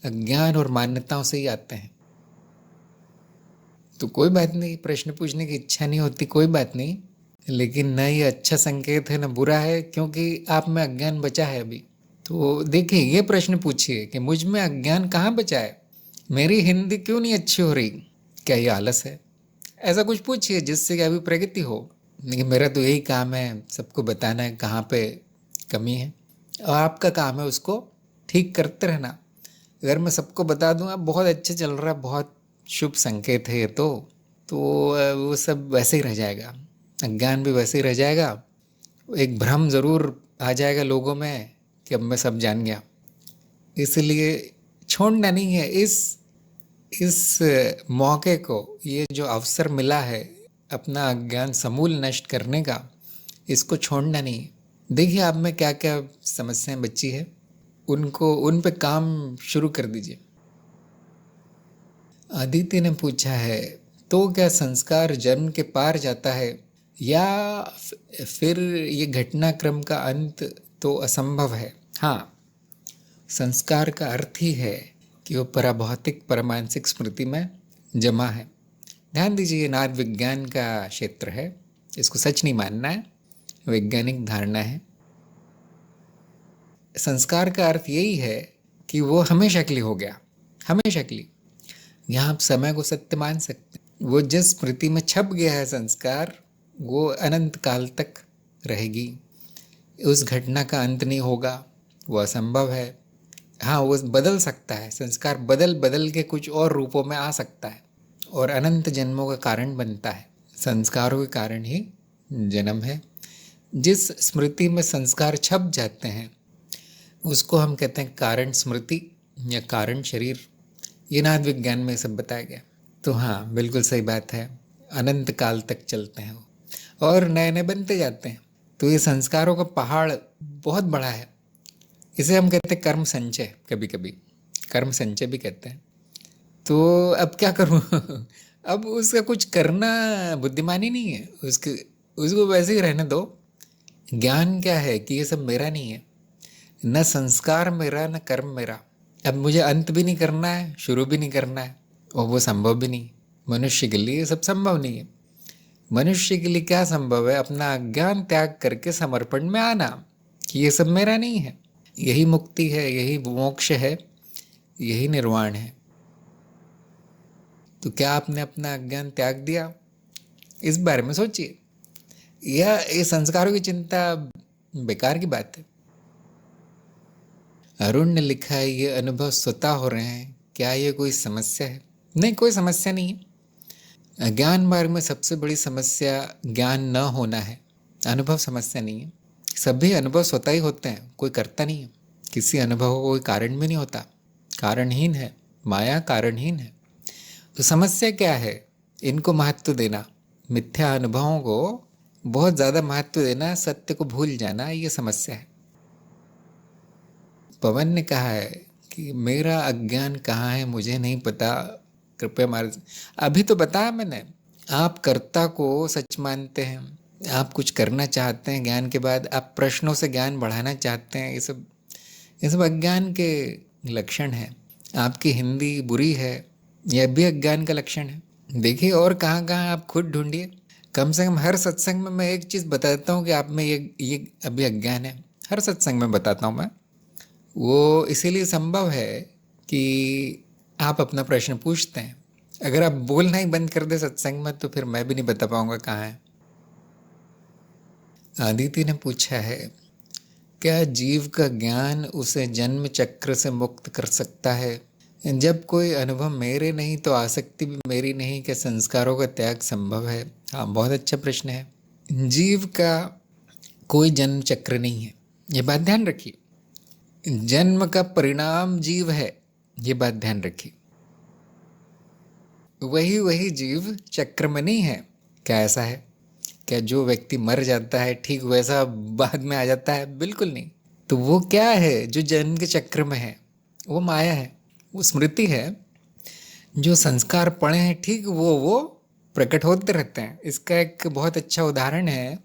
अज्ञान और मान्यताओं से ही आते हैं। तो कोई बात नहीं, प्रश्न पूछने की इच्छा नहीं होती, कोई बात नहीं, लेकिन न ये अच्छा संकेत है न बुरा है, क्योंकि आप में अज्ञान बचा है अभी। तो देखिए, ये प्रश्न पूछिए कि मुझ में अज्ञान कहाँ बचा है, मेरी हिंदी क्यों नहीं अच्छी हो रही, क्या ये आलस है। ऐसा कुछ पूछिए जिससे कि अभी प्रगति हो। लेकिन मेरा तो यही काम है, सबको बताना है कहाँ पे कमी है, और आपका काम है उसको ठीक करते रहना। अगर मैं सबको बता दूँ आप बहुत अच्छे चल रहा है, बहुत शुभ संकेत है ये तो वो सब वैसे ही रह जाएगा, अज्ञान भी वैसे ही रह जाएगा। एक भ्रम ज़रूर आ जाएगा लोगों में कि अब मैं सब जान गया। इसलिए छोड़ना नहीं है इस मौके को, ये जो अवसर मिला है अपना अज्ञान समूल नष्ट करने का, इसको छोड़ना नहीं है। देखिए आप में क्या क्या समस्याएं बची है, उन पे काम शुरू कर दीजिए। अदिति ने पूछा है, तो क्या संस्कार जन्म के पार जाता है या फिर ये घटनाक्रम का अंत तो असंभव है। हाँ, संस्कार का अर्थ ही है कि वो पराभौतिक परमानसिक स्मृति में जमा है। ध्यान दीजिए, ये नाद विज्ञान का क्षेत्र है, इसको सच नहीं मानना है, वैज्ञानिक धारणा है। संस्कार का अर्थ यही है कि वो हमेशा के लिए हो गया, हमेशा के लिए। यहाँ आप समय को सत्य मान सकते हैं। वो जिस स्मृति में छप गया है संस्कार, वो अनंत काल तक रहेगी। उस घटना का अंत नहीं होगा, वो असंभव है। हाँ, वो बदल सकता है, संस्कार बदल बदल के कुछ और रूपों में आ सकता है और अनंत जन्मों का कारण बनता है। संस्कारों के कारण ही जन्म है। जिस स्मृति में संस्कार छप जाते हैं उसको हम कहते हैं कारण स्मृति या कारण शरीर। ये नाद विज्ञान में सब बताया गया। तो हाँ, बिल्कुल सही बात है, अनंत काल तक चलते हैं वो और नए नए बनते जाते हैं। तो ये संस्कारों का पहाड़ बहुत बड़ा है, इसे हम कहते हैं कर्म संचय, कभी कभी कर्म संचय भी कहते हैं। तो अब क्या करूँ अब उसका कुछ करना बुद्धिमानी नहीं है, उसको वैसे ही रहने दो। ज्ञान क्या है कि ये सब मेरा नहीं है, न संस्कार मेरा न कर्म मेरा। अब मुझे अंत भी नहीं करना है, शुरू भी नहीं करना है, और वो संभव भी नहीं। मनुष्य के लिए सब संभव नहीं है। मनुष्य के लिए क्या संभव है, अपना अज्ञान त्याग करके समर्पण में आना कि ये सब मेरा नहीं है। यही मुक्ति है, यही मोक्ष है, यही निर्वाण है। तो क्या आपने अपना अज्ञान त्याग दिया, इस बारे में सोचिए। या ये संस्कारों की चिंता बेकार की बात है। अरुण ने लिखा है, ये अनुभव स्वतः हो रहे हैं, क्या ये कोई समस्या है। नहीं, कोई समस्या नहीं है। ज्ञान मार्ग में सबसे बड़ी समस्या ज्ञान न होना है, अनुभव समस्या नहीं है। सभी अनुभव स्वतः ही होते हैं, कोई करता नहीं है। किसी अनुभव को कोई कारण भी नहीं होता, कारणहीन है, माया कारणहीन है। तो समस्या क्या है, इनको महत्व देना, मिथ्या अनुभवों को बहुत ज़्यादा महत्व देना, सत्य को भूल जाना, ये समस्या है। पवन ने कहा है कि मेरा अज्ञान कहाँ है मुझे नहीं पता, कृपया मार्ग। अभी तो बताया मैंने, आप कर्ता को सच मानते हैं, आप कुछ करना चाहते हैं, ज्ञान के बाद आप प्रश्नों से ज्ञान बढ़ाना चाहते हैं, ये सब अज्ञान के लक्षण हैं। आपकी हिंदी बुरी है, यह भी अज्ञान का लक्षण है। देखिए और कहाँ कहाँ आप खुद ढूंढिए। कम से कम हर सत्संग में मैं एक चीज़ बताता हूँ कि आप में ये अभी अज्ञान है। हर सत्संग में बताता हूँ मैं। वो इसीलिए संभव है कि आप अपना प्रश्न पूछते हैं। अगर आप बोलना ही बंद कर दे सत्संग में तो फिर मैं भी नहीं बता पाऊंगा कहाँ है। आदिति ने पूछा है, क्या जीव का ज्ञान उसे जन्म चक्र से मुक्त कर सकता है? जब कोई अनुभव मेरे नहीं तो आसक्ति भी मेरी नहीं, क्या संस्कारों का त्याग संभव है? हाँ, बहुत अच्छा प्रश्न है। जीव का कोई जन्म चक्र नहीं है, ये बात ध्यान रखिए। जन्म का परिणाम जीव है, ये बात ध्यान रखिए। वही वही जीव चक्र में नहीं है। क्या ऐसा है? क्या जो व्यक्ति मर जाता है ठीक वैसा बाद में आ जाता है? बिल्कुल नहीं। तो वो क्या है जो जन्म के चक्र में है? वो माया है, वो स्मृति है। जो संस्कार पड़े हैं ठीक वो प्रकट होते रहते हैं। इसका एक बहुत अच्छा उदाहरण है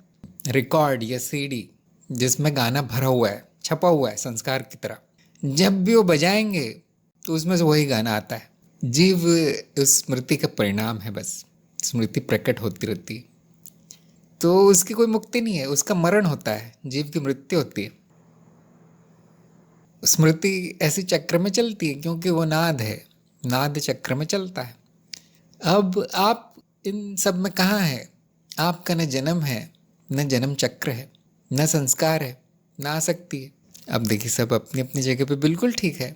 रिकॉर्ड या सीडी, जिसमें गाना भरा हुआ है, छपा हुआ है संस्कार की तरह। जब भी वो बजाएंगे तो उसमें से वही गाना आता है। जीव उस स्मृति का परिणाम है, बस स्मृति प्रकट होती रहती है। तो उसकी कोई मुक्ति नहीं है, उसका मरण होता है, जीव की मृत्यु होती है। स्मृति ऐसी चक्र में चलती है क्योंकि वो नाद है, नाद चक्र में चलता है। अब आप इन सब में कहाँ है? आपका न जन्म है, न जन्म चक्र है, न संस्कार है, न आसक्ति है। अब देखिए सब अपनी अपनी जगह पे बिल्कुल ठीक है।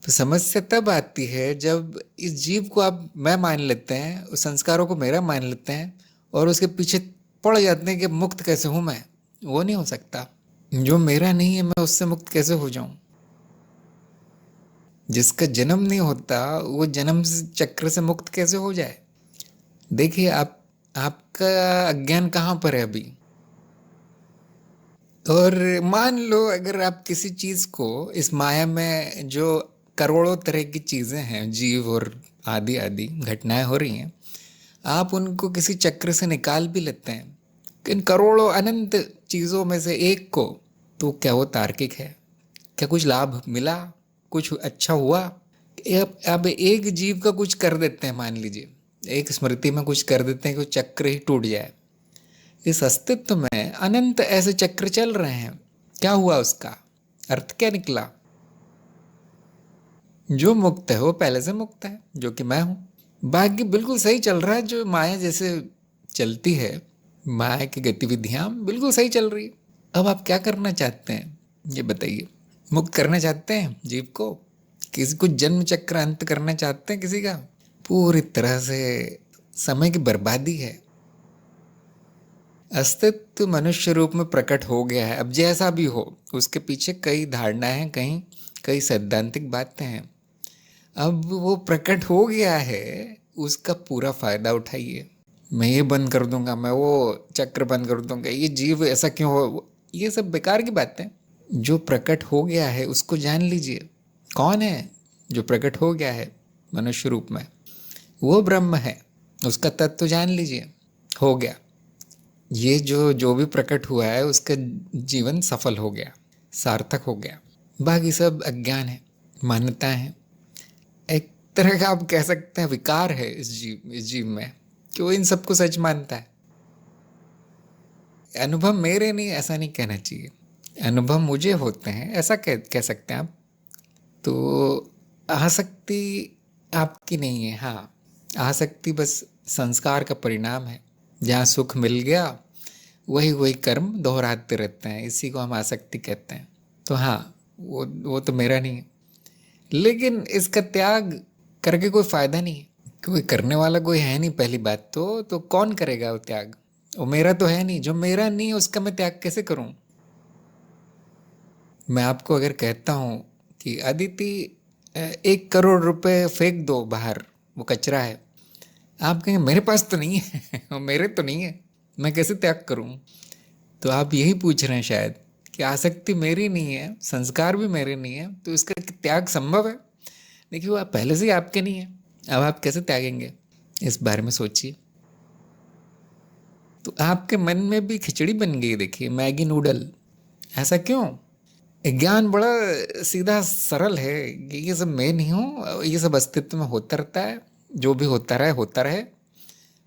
तो समस्या तब आती है जब इस जीव को आप मैं मान लेते हैं, उस संस्कारों को मेरा मान लेते हैं और उसके पीछे पड़ जाते हैं कि मुक्त कैसे हूँ मैं। वो नहीं हो सकता। जो मेरा नहीं है मैं उससे मुक्त कैसे हो जाऊं? जिसका जन्म नहीं होता वो जन्म चक्र से मुक्त कैसे हो जाए? देखिए आपका अज्ञान कहाँ पर है अभी? और मान लो अगर आप किसी चीज को इस माया में जो करोड़ों तरह की चीजें हैं, जीव और आदि आदि घटनाएं हो रही हैं, आप उनको किसी चक्र से निकाल भी लेते हैं, इन करोड़ों अनंत चीजों में से एक को, तो क्या वो तार्किक है? क्या कुछ लाभ मिला? कुछ अच्छा हुआ? अब एक जीव का कुछ कर देते हैं, मान लीजिए एक स्मृति में कुछ कर देते हैं कि वो चक्र ही टूट जाए। इस अस्तित्व में अनंत ऐसे चक्र चल रहे हैं, क्या हुआ? उसका अर्थ क्या निकला? जो मुक्त है वो पहले से मुक्त है, जो कि मैं हूं। बाकी बिल्कुल सही चल रहा है, जो माया जैसे चलती है, माया की गतिविधियां बिल्कुल सही चल रही है। अब आप क्या करना चाहते हैं ये बताइए? मुक्त करना चाहते हैं जीव को? किसी को जन्म चक्र अंत करना चाहते हैं किसी का? पूरी तरह से समय की बर्बादी है। अस्तित्व मनुष्य रूप में प्रकट हो गया है। अब जैसा भी हो उसके पीछे कई धारणाएं, कहीं कई सैद्धांतिक बातें हैं। अब वो प्रकट हो गया है, उसका पूरा फायदा उठाइए। मैं ये बंद कर दूंगा, मैं वो चक्र बंद कर दूंगा, ये जीव ऐसा क्यों हो, ये सब बेकार की बातें। जो प्रकट हो गया है उसको जान लीजिए। कौन है जो प्रकट हो गया है मनुष्य रूप में? वो ब्रह्म है, उसका तत्व जान लीजिए। हो गया, ये जो जो भी प्रकट हुआ है उसका जीवन सफल हो गया, सार्थक हो गया। बाकी सब अज्ञान है, मान्यताएं हैं, एक तरह का आप कह सकते हैं विकार है इस जीव में कि वो इन सबको सच मानता है। अनुभव मेरे नहीं, ऐसा नहीं कहना चाहिए। अनुभव मुझे होते हैं, ऐसा कह सकते हैं आप। तो आसक्ति आपकी नहीं है। हाँ, आसक्ति बस संस्कार का परिणाम है। जहाँ सुख मिल गया वही वही कर्म दोहराते रहते हैं, इसी को हम आसक्ति कहते हैं। तो हाँ, वो तो मेरा नहीं है, लेकिन इसका त्याग करके कोई फायदा नहीं है, क्योंकि करने वाला कोई है नहीं। पहली बात तो कौन करेगा वो त्याग? वो मेरा तो है नहीं। जो मेरा नहीं है उसका मैं त्याग कैसे करूं? मैं आपको अगर कहता हूं कि अदिति 1 करोड़ रुपए फेंक दो बाहर, वो कचरा है, आप कहेंगे मेरे पास तो नहीं है वो मेरे तो नहीं है, मैं कैसे त्याग करूं? तो आप यही पूछ रहे हैं शायद कि आसक्ति मेरी नहीं है, संस्कार भी मेरे नहीं है, तो इसका त्याग संभव है? देखिए वो आप पहले से ही आपके नहीं है, अब आप कैसे त्यागेंगे? इस बारे में सोचिए। तो आपके मन में भी खिचड़ी बन गई, देखिए मैगी नूडल। ऐसा क्यों? ज्ञान बड़ा सीधा सरल है कि ये सब मैं नहीं हूँ, ये सब अस्तित्व में होता रहता है, जो भी होता रहे।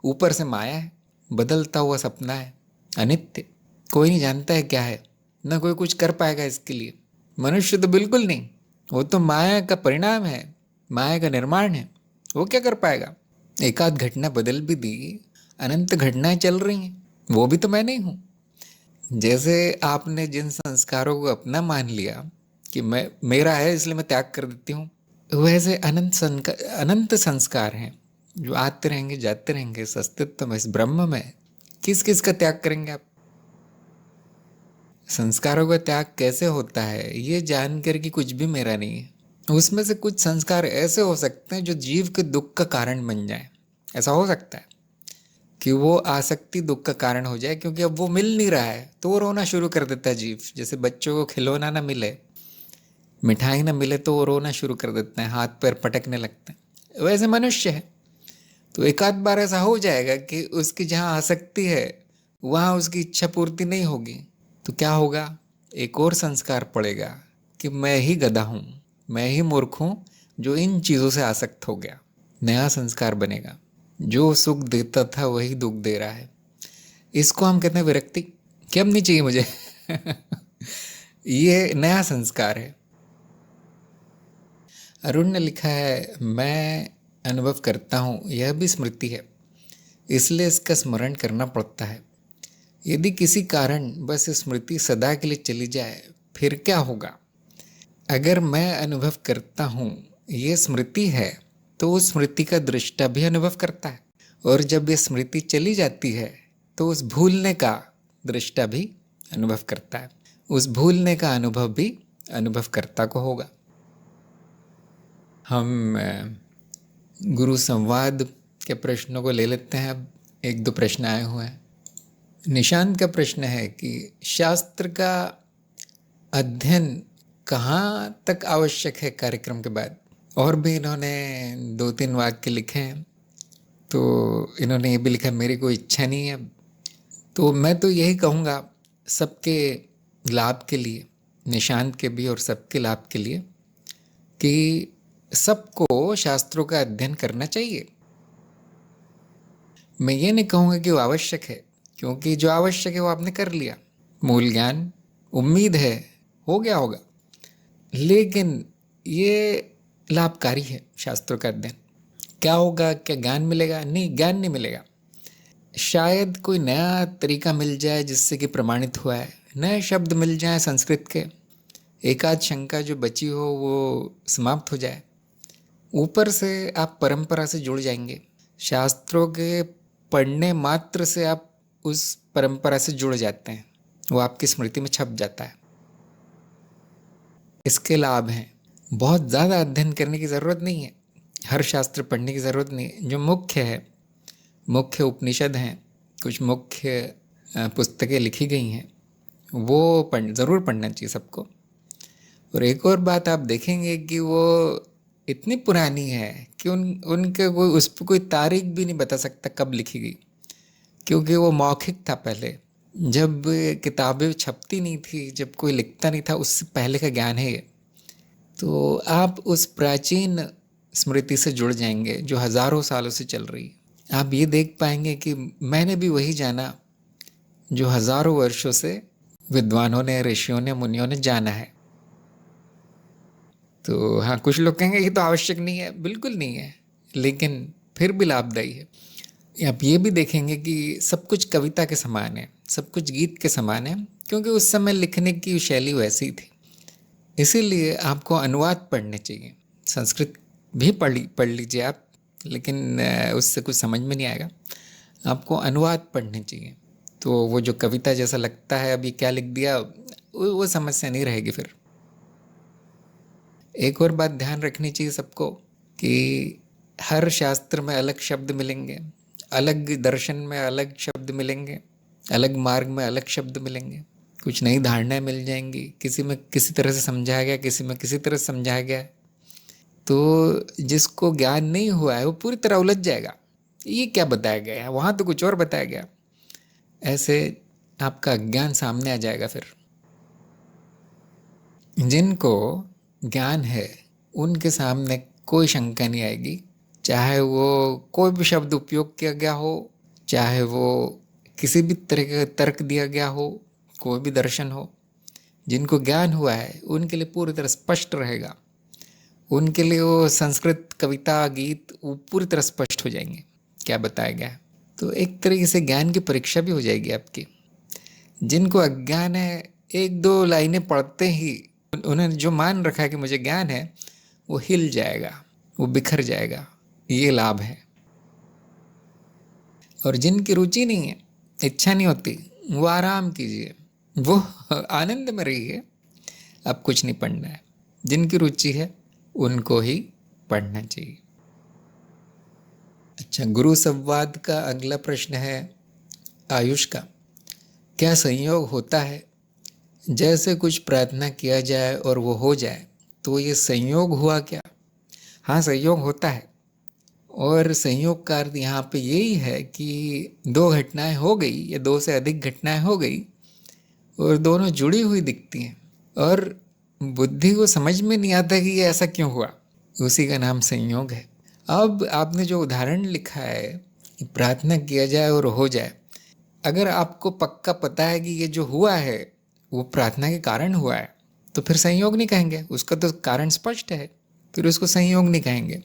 ऊपर से माया है, बदलता हुआ सपना है, अनित्य, कोई नहीं जानता है क्या है, ना कोई कुछ कर पाएगा इसके लिए। मनुष्य तो बिल्कुल नहीं, वो तो माया का परिणाम है, माया का निर्माण है। वो क्या कर पाएगा? एक आध घटना बदल भी दी, अनंत घटनाएं चल रही हैं, वो भी तो मैं नहीं हूँ। जैसे आपने जिन संस्कारों को अपना मान लिया कि मैं मेरा है इसलिए मैं त्याग कर देती हूँ, वैसे अनंत संस्कार हैं जो आते रहेंगे जाते रहेंगे इस अस्तित्व में, इस ब्रह्म में। किस किस का त्याग करेंगे आप? संस्कारों का त्याग कैसे होता है ये जानकर कि कुछ भी मेरा नहीं है। उसमें से कुछ संस्कार ऐसे हो सकते हैं जो जीव के दुख का कारण बन जाए। ऐसा हो सकता है कि वो आसक्ति दुख का कारण हो जाए, क्योंकि अब वो मिल नहीं रहा है तो वो रोना शुरू कर देता है जीव। जैसे बच्चों को खिलौना ना मिले, मिठाई ना मिले तो वो रोना शुरू कर देते हैं, हाथ पैर पटकने लगते हैं। वैसे मनुष्य है तो एक आध बार ऐसा हो जाएगा कि उसकी जहाँ आसक्ति है वहाँ उसकी इच्छा पूर्ति नहीं होगी, तो क्या होगा? एक और संस्कार पड़ेगा कि मैं ही गधा हूँ, मैं ही मूर्ख हूँ जो इन चीज़ों से आसक्त हो गया। नया संस्कार बनेगा, जो सुख देता था वही दुख दे रहा है। इसको हम कहते हैं विरक्ति, कि अब नहीं चाहिए मुझे। ये नया संस्कार है। अरुण ने लिखा है, मैं अनुभव करता हूँ यह भी स्मृति है, इसलिए इसका स्मरण करना पड़ता है। यदि किसी कारण बस स्मृति सदा के लिए चली जाए फिर क्या होगा? अगर मैं अनुभव करता हूँ ये स्मृति है तो उस स्मृति का दृष्टा भी अनुभव करता है, और जब ये स्मृति चली जाती है तो उस भूलने का दृष्टा भी अनुभव करता है। उस भूलने का अनुभव भी अनुभवकर्ता को होगा। हम गुरु संवाद के प्रश्नों को ले लेते हैं। अब एक दो प्रश्न आए हुए हैं। निशांत का प्रश्न है कि शास्त्र का अध्ययन कहाँ तक आवश्यक है कार्यक्रम के बाद? और भी इन्होंने 2-3 वाक्य लिखे हैं। तो इन्होंने ये भी लिखा, मेरी कोई इच्छा नहीं है। तो मैं तो यही कहूँगा सबके लाभ के लिए, निशांत के भी और सबके लाभ के लिए, कि सबको शास्त्रों का अध्ययन करना चाहिए। मैं ये नहीं कहूँगा कि वो आवश्यक है, क्योंकि जो आवश्यक है वो आपने कर लिया। मूल ज्ञान उम्मीद है हो गया होगा, लेकिन ये लाभकारी है शास्त्रों का अध्ययन। क्या होगा? क्या ज्ञान मिलेगा? नहीं, ज्ञान नहीं मिलेगा। शायद कोई नया तरीका मिल जाए जिससे कि प्रमाणित हुआ है, नए शब्द मिल जाए संस्कृत के, एक आध शंका जो बची हो वो समाप्त हो जाए। ऊपर से आप परंपरा से जुड़ जाएंगे। शास्त्रों के पढ़ने मात्र से आप उस परंपरा से जुड़ जाते हैं, वो आपकी स्मृति में छप जाता है। इसके लाभ हैं। बहुत ज़्यादा अध्ययन करने की ज़रूरत नहीं है, हर शास्त्र पढ़ने की ज़रूरत नहीं है। जो मुख्य है, मुख्य उपनिषद हैं, कुछ मुख्य पुस्तकें लिखी गई हैं, वो ज़रूर पढ़ना चाहिए सबको। और एक और बात आप देखेंगे कि वो इतनी पुरानी है कि उनके कोई उस पर कोई तारीख भी नहीं बता सकता कब लिखी गई, क्योंकि वो मौखिक था पहले, जब किताबें छपती नहीं थी, जब कोई लिखता नहीं था, उससे पहले का ज्ञान है ये। तो आप उस प्राचीन स्मृति से जुड़ जाएंगे जो हज़ारों सालों से चल रही है। आप ये देख पाएंगे कि मैंने भी वही जाना जो हज़ारों वर्षों से विद्वानों ने, ऋषियों ने, मुनियों ने जाना है। तो हाँ, कुछ लोग कहेंगे ये तो आवश्यक नहीं है। बिल्कुल नहीं है, लेकिन फिर भी लाभदायी है। आप ये भी देखेंगे कि सब कुछ कविता के समान है, सब कुछ गीत के समान है, क्योंकि उस समय लिखने की शैली वैसी थी। इसीलिए आपको अनुवाद पढ़ने चाहिए। संस्कृत भी पढ़ लीजिए आप, लेकिन उससे कुछ समझ में नहीं आएगा। आपको अनुवाद पढ़ने चाहिए, तो वो जो कविता जैसा लगता है अभी क्या लिख दिया, वो समस्या नहीं रहेगी फिर। एक और बात ध्यान रखनी चाहिए सबको कि हर शास्त्र में अलग शब्द मिलेंगे, अलग दर्शन में अलग शब्द मिलेंगे, अलग मार्ग में अलग शब्द मिलेंगे। कुछ नई धारणाएं मिल जाएंगी, किसी में किसी तरह से समझाया गया, किसी में किसी तरह से समझाया गया। तो जिसको ज्ञान नहीं हुआ है वो पूरी तरह उलझ जाएगा, ये क्या बताया गया है, वहाँ तो कुछ और बताया गया। ऐसे आपका ज्ञान सामने आ जाएगा। फिर जिनको ज्ञान है उनके सामने कोई शंका नहीं आएगी चाहे वो कोई भी शब्द उपयोग किया गया हो, चाहे वो किसी भी तरह का तर्क दिया गया हो, कोई भी दर्शन हो, जिनको ज्ञान हुआ है उनके लिए पूरी तरह स्पष्ट रहेगा। उनके लिए वो संस्कृत कविता गीत वो पूरी तरह स्पष्ट हो जाएंगे क्या बताया गया है। तो एक तरीके से ज्ञान की परीक्षा भी हो जाएगी आपकी। जिनको अज्ञान है, एक दो लाइनें पढ़ते ही उन्होंने जो मान रखा है कि मुझे ज्ञान है, वो हिल जाएगा, वो बिखर जाएगा। ये लाभ है। और जिनकी रुचि नहीं है, इच्छा नहीं होती, वो आराम कीजिए, वो आनंद में रहिए। अब कुछ नहीं पढ़ना है। जिनकी रुचि है उनको ही पढ़ना चाहिए। अच्छा, गुरु संवाद का अगला प्रश्न है आयुष का। क्या संयोग होता है जैसे कुछ प्रार्थना किया जाए और वो हो जाए, तो ये संयोग हुआ क्या? हाँ, संयोग होता है। और संयोग का अर्थ यहाँ पे यही है कि दो घटनाएं हो गई या दो से अधिक घटनाएं हो गई और दोनों जुड़ी हुई दिखती हैं और बुद्धि को समझ में नहीं आता कि ये ऐसा क्यों हुआ। उसी का नाम संयोग है। अब आपने जो उदाहरण लिखा है कि प्रार्थना किया जाए और हो जाए, अगर आपको पक्का पता है कि ये जो हुआ है वो प्रार्थना के कारण हुआ है, तो फिर संयोग नहीं कहेंगे, उसका तो कारण स्पष्ट है, फिर उसको संयोग नहीं कहेंगे।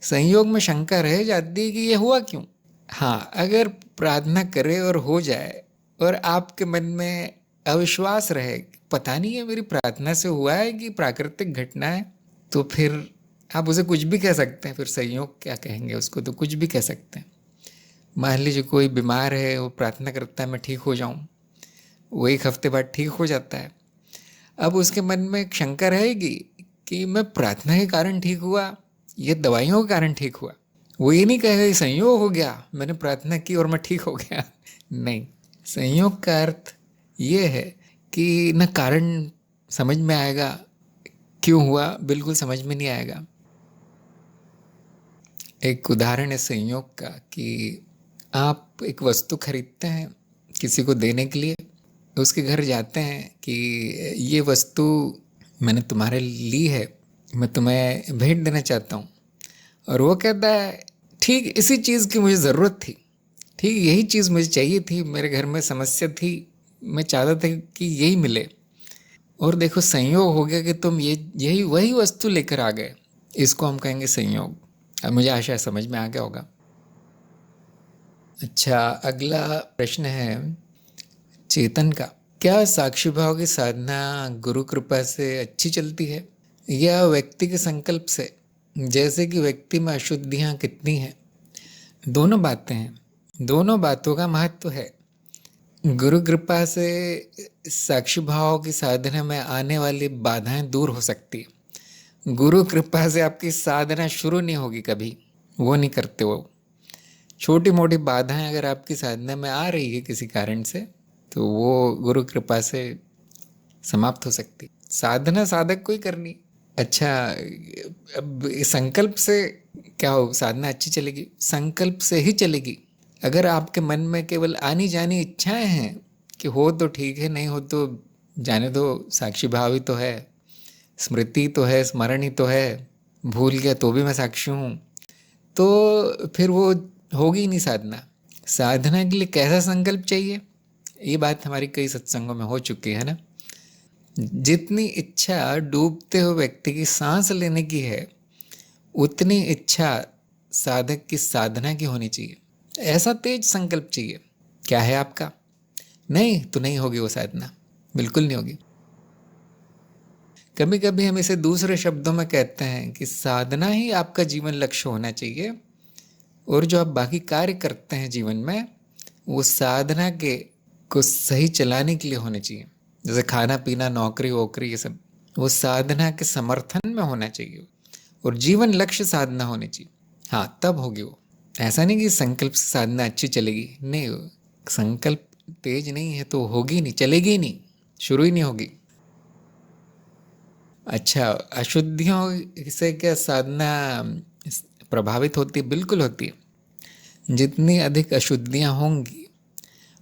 संयोग में शंका रह जाती है कि ये हुआ क्यों। हाँ, अगर प्रार्थना करे और हो जाए और आपके मन में अविश्वास रहे, पता नहीं है मेरी प्रार्थना से हुआ है कि प्राकृतिक घटना है, तो फिर आप उसे कुछ भी कह सकते हैं। फिर संयोग क्या कहेंगे उसको, तो कुछ भी कह सकते हैं। मान लीजिए कोई बीमार है, वो प्रार्थना करता है मैं ठीक हो जाऊं, वो एक हफ्ते बाद ठीक हो जाता है। अब उसके मन में एक शंका रहेगी कि मैं प्रार्थना के कारण ठीक हुआ, ये दवाइयों के कारण ठीक हुआ। वो ये नहीं कहेगा कि संयोग हो गया, मैंने प्रार्थना की और मैं ठीक हो गया। नहीं, संयोग का अर्थ ये है कि न कारण समझ में आएगा, क्यों हुआ बिल्कुल समझ में नहीं आएगा। एक उदाहरण है संयोग का कि आप एक वस्तु खरीदते हैं किसी को देने के लिए, उसके घर जाते हैं कि ये वस्तु मैंने तुम्हारे ली है, मैं तुम्हें भेंट देना चाहता हूँ। और वो कहता है ठीक इसी चीज़ की मुझे ज़रूरत थी, ठीक यही चीज़ मुझे चाहिए थी, मेरे घर में समस्या थी, मैं चाहता था कि यही मिले। और देखो संयोग हो गया कि तुम यही वही वस्तु लेकर आ गए। इसको हम कहेंगे संयोग। अब मुझे आशा है समझ में आ गया होगा। अच्छा, अगला प्रश्न है चेतन का। क्या साक्षी भाव की साधना गुरु कृपा से अच्छी चलती है या व्यक्ति के संकल्प से? जैसे कि व्यक्ति में अशुद्धियाँ कितनी हैं? दोनों बातें हैं, दोनों बातों का महत्व है। गुरु कृपा से साक्षी भाव की साधना में आने वाली बाधाएं दूर हो सकती है। गुरु कृपा से आपकी साधना शुरू नहीं होगी कभी, वो नहीं करते वो। छोटी मोटी बाधाएं अगर आपकी साधना में आ रही है किसी कारण से, तो वो गुरु कृपा से समाप्त हो सकती। साधना साधक को ही करनी। अच्छा, अब संकल्प से क्या हो साधना अच्छी चलेगी? संकल्प से ही चलेगी। अगर आपके मन में केवल आनी जानी इच्छाएं हैं कि हो तो ठीक है, नहीं हो तो जाने दो, साक्षी भाव ही तो है, स्मृति तो है, स्मरण ही तो है, भूल गया तो भी मैं साक्षी हूँ, तो फिर वो होगी ही नहीं साधना। साधना के लिए कैसा संकल्प चाहिए? ये बात हमारी कई सत्संगों में हो चुकी है ना। जितनी इच्छा डूबते हुए व्यक्ति की सांस लेने की है, उतनी इच्छा साधक की साधना की होनी चाहिए। ऐसा तेज संकल्प चाहिए। क्या है आपका? नहीं तो नहीं होगी वो साधना, बिल्कुल नहीं होगी। कभी कभी हम इसे दूसरे शब्दों में कहते हैं कि साधना ही आपका जीवन लक्ष्य होना चाहिए, और जो आप बाकी कार्य करते हैं जीवन में, वो साधना के को सही चलाने के लिए होने चाहिए। जैसे खाना पीना, नौकरी वोकरी, ये सब वो साधना के समर्थन में होना चाहिए, और जीवन लक्ष्य साधना होनी चाहिए। हाँ, तब होगी वो। ऐसा नहीं कि संकल्प से साधना अच्छी चलेगी, नहीं, संकल्प तेज नहीं है तो होगी नहीं, चलेगी ही नहीं, शुरू ही नहीं होगी। अच्छा, अशुद्धियों से क्या साधना प्रभावित होती है? बिल्कुल होती है। जितनी अधिक अशुद्धियाँ होंगी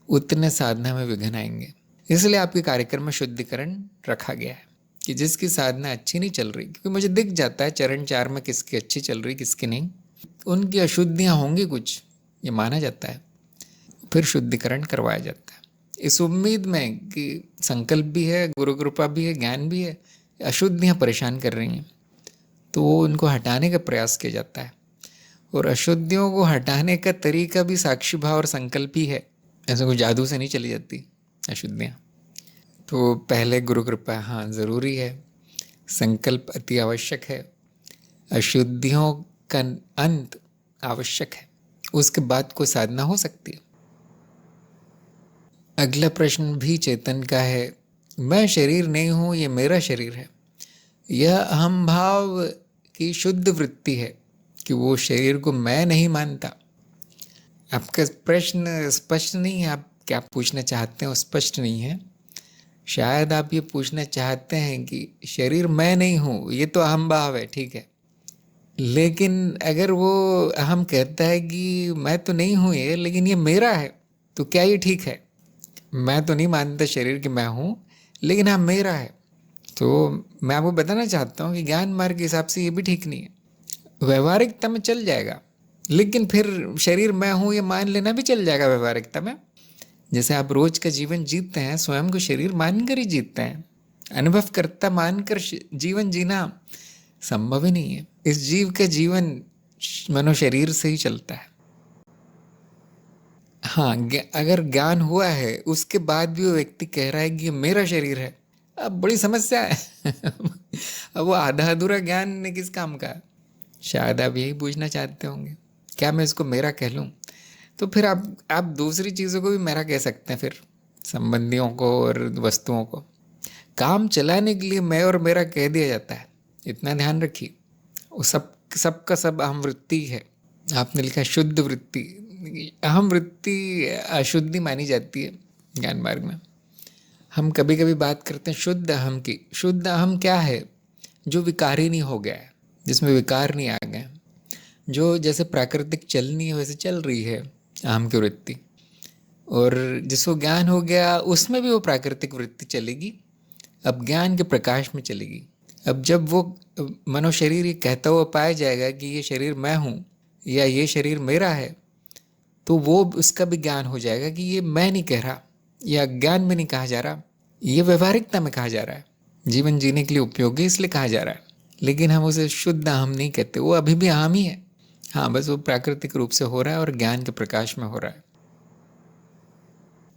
उतने साधना में विघ्न आएंगे। इसलिए आपके कार्यक्रम में शुद्धिकरण रखा गया है कि जिसकी साधना अच्छी नहीं चल रही, क्योंकि मुझे दिख जाता है चरण 4 में किसकी अच्छी चल रही किसकी नहीं। उनकी अशुद्धियाँ होंगी कुछ, ये माना जाता है। फिर शुद्धिकरण करवाया जाता है इस उम्मीद में कि संकल्प भी है, गुरु कृपा भी है, ज्ञान भी है, अशुद्धियाँ परेशान कर रही हैं, तो वो उनको हटाने का प्रयास किया जाता है। और अशुद्धियों को हटाने का तरीका भी साक्षी भाव और संकल्प ही है, ऐसा कोई जादू से नहीं चली जाती अशुद्धियाँ। तो पहले गुरु कृपा हाँ ज़रूरी है, संकल्प अति आवश्यक है, अशुद्धियों का अंत आवश्यक है, उसके बाद कोई साधना हो सकती है। अगला प्रश्न भी चेतन का है, मैं शरीर नहीं हूँ, ये मेरा शरीर है। यह अहम भाव की शुद्ध वृत्ति है कि वो शरीर को मैं नहीं मानता। आपका प्रश्न स्पष्ट नहीं है, आप क्या पूछना चाहते हैं वो स्पष्ट नहीं है। शायद आप ये पूछना चाहते हैं कि शरीर मैं नहीं हूँ, ये तो अहम भाव है, ठीक है, लेकिन अगर वो अहम कहता है कि मैं तो नहीं हूँ ये, लेकिन ये मेरा है, तो क्या ये ठीक है? मैं तो नहीं मानता शरीर कि मैं हूँ, लेकिन हाँ मेरा है। तो मैं आपको बताना चाहता हूँ कि ज्ञान मार्ग के हिसाब से ये भी ठीक नहीं है। व्यवहारिकता में चल जाएगा, लेकिन फिर शरीर मैं हूँ ये मान लेना भी चल जाएगा व्यवहारिकता में। जैसे आप रोज का जीवन जीतते हैं, स्वयं को शरीर मानकर ही जीतते हैं, अनुभव करता मानकर जीवन जीना संभव ही नहीं है। इस जीव का जीवन मनो शरीर से ही चलता है। हाँ, अगर ज्ञान हुआ है उसके बाद भी वो व्यक्ति कह रहा है कि ये मेरा शरीर है, अब बड़ी समस्या है। अब वो आधा अधूरा ज्ञान किस काम का? शायद आप यही पूछना चाहते होंगे, क्या मैं इसको मेरा कह लूँ? तो फिर आप दूसरी चीज़ों को भी मेरा कह सकते हैं, फिर संबंधियों को और वस्तुओं को। काम चलाने के लिए मैं और मेरा कह दिया जाता है, इतना ध्यान रखिए। वो सबका सब अहम वृत्ति है। आपने लिखा शुद्ध वृत्ति, अहम वृत्ति अशुद्धि मानी जाती है ज्ञान मार्ग में। हम कभी कभी बात करते हैं शुद्ध अहम की। शुद्ध अहम क्या है? जो विकारी नहीं हो गया है, जिसमें विकार नहीं आ गए, जो जैसे प्राकृतिक चलनी है वैसे चल रही है अहम की वृत्ति। और जिसको ज्ञान हो गया उसमें भी वो प्राकृतिक वृत्ति चलेगी, अब ज्ञान के प्रकाश में चलेगी। अब जब वो मनो शरीर ये कहता हुआ पाया जाएगा कि ये शरीर मैं हूँ या ये शरीर मेरा है, तो वो उसका भी ज्ञान हो जाएगा कि ये मैं नहीं कह रहा, या ज्ञान में नहीं कहा जा रहा, ये व्यवहारिकता में कहा जा रहा है, जीवन जीने के लिए उपयोगी इसलिए कहा जा रहा है। लेकिन हम उसे शुद्ध अहम नहीं कहते, वो अभी भी अहम ही है। हाँ, बस वो प्राकृतिक रूप से हो रहा है और ज्ञान के प्रकाश में हो रहा है।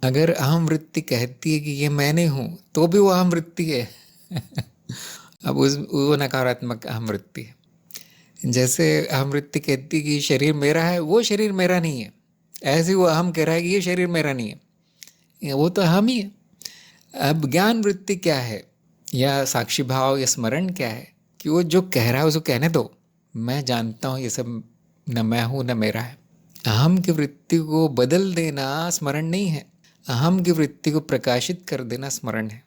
अगर अहम वृत्ति कहती है कि ये मैं नहीं हूँ, तो भी वो अहम वृत्ति है। अब वो नकारात्मक अहम वृत्ति है। जैसे अहम वृत्ति कहती है कि शरीर मेरा है, वो शरीर मेरा नहीं है, ऐसे वो अहम कह रहा है कि ये शरीर मेरा नहीं है, वो तो अहम ही है। अब ज्ञान वृत्ति क्या है, या साक्षी भाव या स्मरण क्या है, कि वो जो कह रहा है उसको कहने दो, मैं जानता हूँ ये सब न मैं हूँ न मेरा है। अहम की वृत्ति को बदल देना स्मरण नहीं है, अहम की वृत्ति को प्रकाशित कर देना स्मरण है।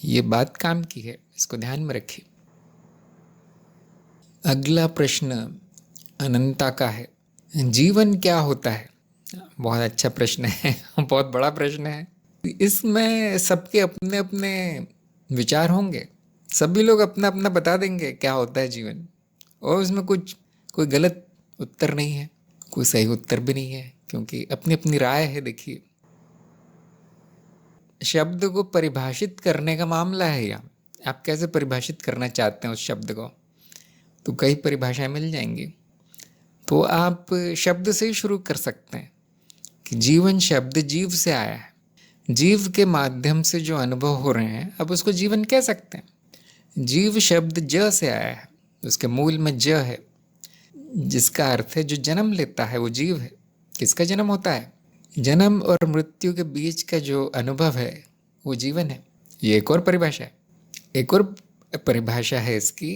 ये बात काम की है, इसको ध्यान में रखिए। अगला प्रश्न अनंता का है, जीवन क्या होता है? बहुत अच्छा प्रश्न है, बहुत बड़ा प्रश्न है। इसमें सबके अपने अपने विचार होंगे, सभी लोग अपना अपना बता देंगे क्या होता है जीवन, और उसमें कोई गलत उत्तर नहीं है, कोई सही उत्तर भी नहीं है, क्योंकि अपनी अपनी राय है। देखिए, शब्द को परिभाषित करने का मामला है यहाँ, आप कैसे परिभाषित करना चाहते हैं उस शब्द को, तो कई परिभाषाएं मिल जाएंगी। तो आप शब्द से ही शुरू कर सकते हैं कि जीवन शब्द जीव से आया है, जीव के माध्यम से जो अनुभव हो रहे हैं, अब उसको जीवन कह सकते हैं। जीव शब्द ज से आया है, उसके मूल में ज है, जिसका अर्थ है जो जन्म लेता है वो जीव है। किसका जन्म होता है? जन्म और मृत्यु के बीच का जो अनुभव है वो जीवन है। ये एक और परिभाषा है। एक और परिभाषा है इसकी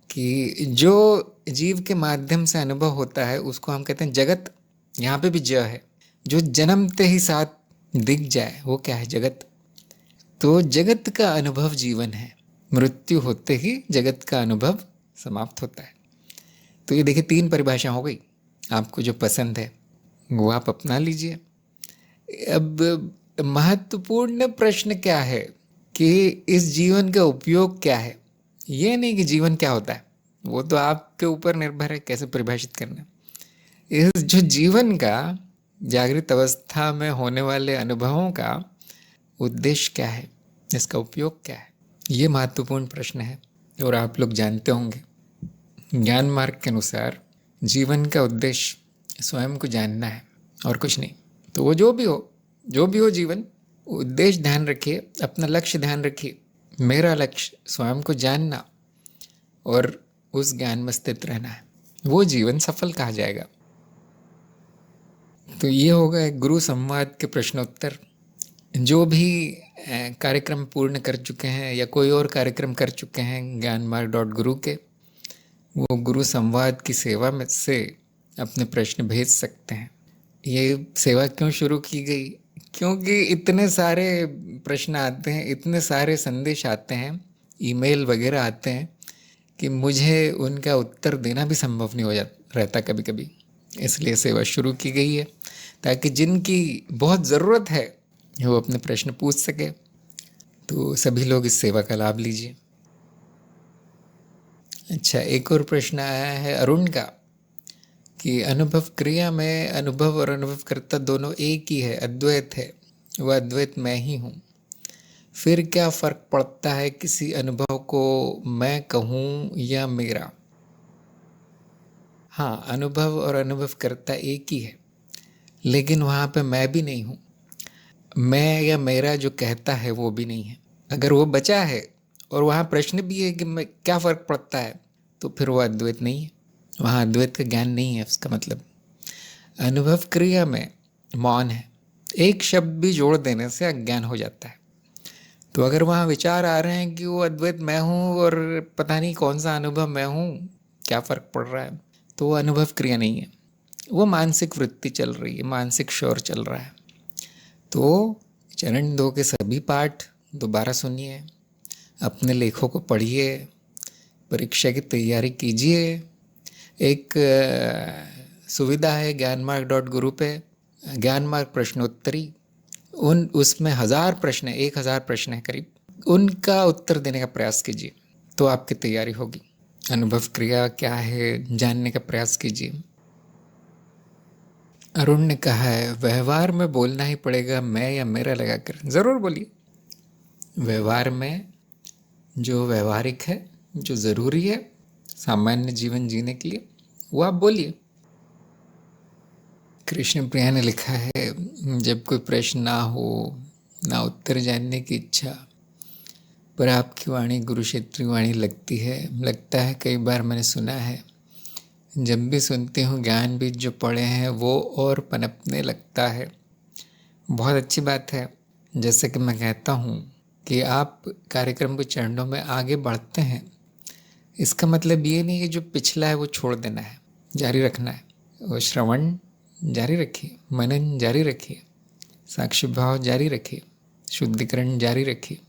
कि जो जीव के माध्यम से अनुभव होता है उसको हम कहते हैं जगत। यहाँ पे भी ज है, जो जन्मते ही साथ दिख जाए वो क्या है? जगत। तो जगत का अनुभव जीवन है, मृत्यु होते ही जगत का अनुभव समाप्त होता है। तो ये देखिए 3 परिभाषा हो गई, आपको जो पसंद है वो आप अपना लीजिए। अब महत्वपूर्ण प्रश्न क्या है कि इस जीवन का उपयोग क्या है? ये नहीं कि जीवन क्या होता है, वो तो आपके ऊपर निर्भर है कैसे परिभाषित करना। इस जो जीवन का, जागृत अवस्था में होने वाले अनुभवों का उद्देश्य क्या है, इसका उपयोग क्या है, ये महत्वपूर्ण प्रश्न है। और आप लोग जानते होंगे, ज्ञान मार्ग के अनुसार जीवन का उद्देश्य स्वयं को जानना है और कुछ नहीं। तो वो जो भी हो जीवन, उद्देश्य ध्यान रखिए, अपना लक्ष्य ध्यान रखिए। मेरा लक्ष्य स्वयं को जानना और उस ज्ञान में स्थित रहना है, वो जीवन सफल कहा जाएगा। तो ये होगा एक गुरु संवाद के प्रश्नोत्तर। जो भी कार्यक्रम पूर्ण कर चुके हैं या कोई और कार्यक्रम कर चुके हैं ज्ञानमार्ग.गुरु के, वो गुरु संवाद की सेवा में से अपने प्रश्न भेज सकते हैं। ये सेवा क्यों शुरू की गई? क्योंकि इतने सारे प्रश्न आते हैं, इतने सारे संदेश आते हैं, ईमेल वगैरह आते हैं कि मुझे उनका उत्तर देना भी संभव नहीं हो जाता रहता कभी कभी। इसलिए सेवा शुरू की गई है ताकि जिनकी बहुत ज़रूरत है वो अपने प्रश्न पूछ सके। तो सभी लोग इस सेवा का लाभ लीजिए। अच्छा, एक और प्रश्न आया है अरुण का कि अनुभव क्रिया में अनुभव और अनुभवकर्ता दोनों एक ही है, अद्वैत है, वह अद्वैत मैं ही हूँ, फिर क्या फ़र्क पड़ता है किसी अनुभव को मैं कहूँ या मेरा? हाँ, अनुभव और अनुभवकर्ता एक ही है, लेकिन वहाँ पे मैं भी नहीं हूँ। मैं या मेरा जो कहता है वो भी नहीं है। अगर वो बचा है और वहाँ प्रश्न भी है कि मैं क्या फ़र्क पड़ता है, तो फिर वो अद्वैत नहीं है, वहाँ अद्वैत का ज्ञान नहीं है। उसका मतलब अनुभव क्रिया में मौन है, एक शब्द भी जोड़ देने से अज्ञान हो जाता है। तो अगर वहाँ विचार आ रहे हैं कि वो अद्वैत मैं हूँ और पता नहीं कौन सा अनुभव मैं हूँ, क्या फ़र्क पड़ रहा है, तो वो अनुभव क्रिया नहीं है, वो मानसिक वृत्ति चल रही है, मानसिक शोर चल रहा है। तो चरण 2 के सभी पाठ दोबारा सुनिए, अपने लेखों को पढ़िए, परीक्षा की तैयारी कीजिए। एक सुविधा है ज्ञानमार्ग.गुरु पे, ज्ञान मार्ग प्रश्नोत्तरी, उसमें 1000 प्रश्न है, 1000 प्रश्न है करीब, उनका उत्तर देने का प्रयास कीजिए तो आपकी तैयारी होगी। अनुभव क्रिया क्या है जानने का प्रयास कीजिए। अरुण ने कहा है व्यवहार में बोलना ही पड़ेगा मैं या मेरा लगाकर। ज़रूर बोलिए, व्यवहार में जो व्यवहारिक है, जो ज़रूरी है सामान्य जीवन जीने के लिए, वो आप बोलिए। कृष्ण प्रिया ने लिखा है जब कोई प्रश्न ना हो, ना उत्तर जानने की इच्छा, पर आपकी वाणी गुरु क्षेत्रीय वाणी लगती है, लगता है कई बार मैंने सुना है, जब भी सुनती हूँ ज्ञान बीज जो पढ़े हैं वो और पनपने लगता है। बहुत अच्छी बात है। जैसे कि मैं कहता हूँ कि आप कार्यक्रम के चरणों में आगे बढ़ते हैं, इसका मतलब ये नहीं कि जो पिछला है वो छोड़ देना है, जारी रखना है। वो श्रवण जारी रखिए, मनन जारी रखिए, साक्षी भाव जारी रखिए, शुद्धिकरण जारी रखिए।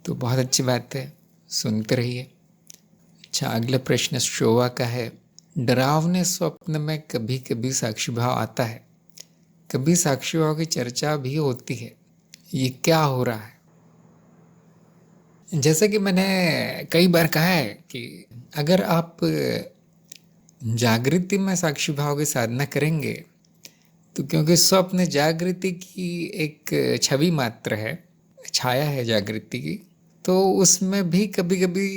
तो बहुत अच्छी बात है, सुनते रहिए। अच्छा, अगला प्रश्न शोभा का है, डरावने स्वप्न में कभी कभी साक्षी भाव आता है, कभी साक्षी भाव की चर्चा भी होती है, ये क्या हो रहा है? जैसे कि मैंने कई बार कहा है कि अगर आप जागृति में साक्षी भाव की साधना करेंगे तो, क्योंकि स्वप्न जागृति की एक छवि मात्र है, छाया है जागृति की, तो उसमें भी कभी कभी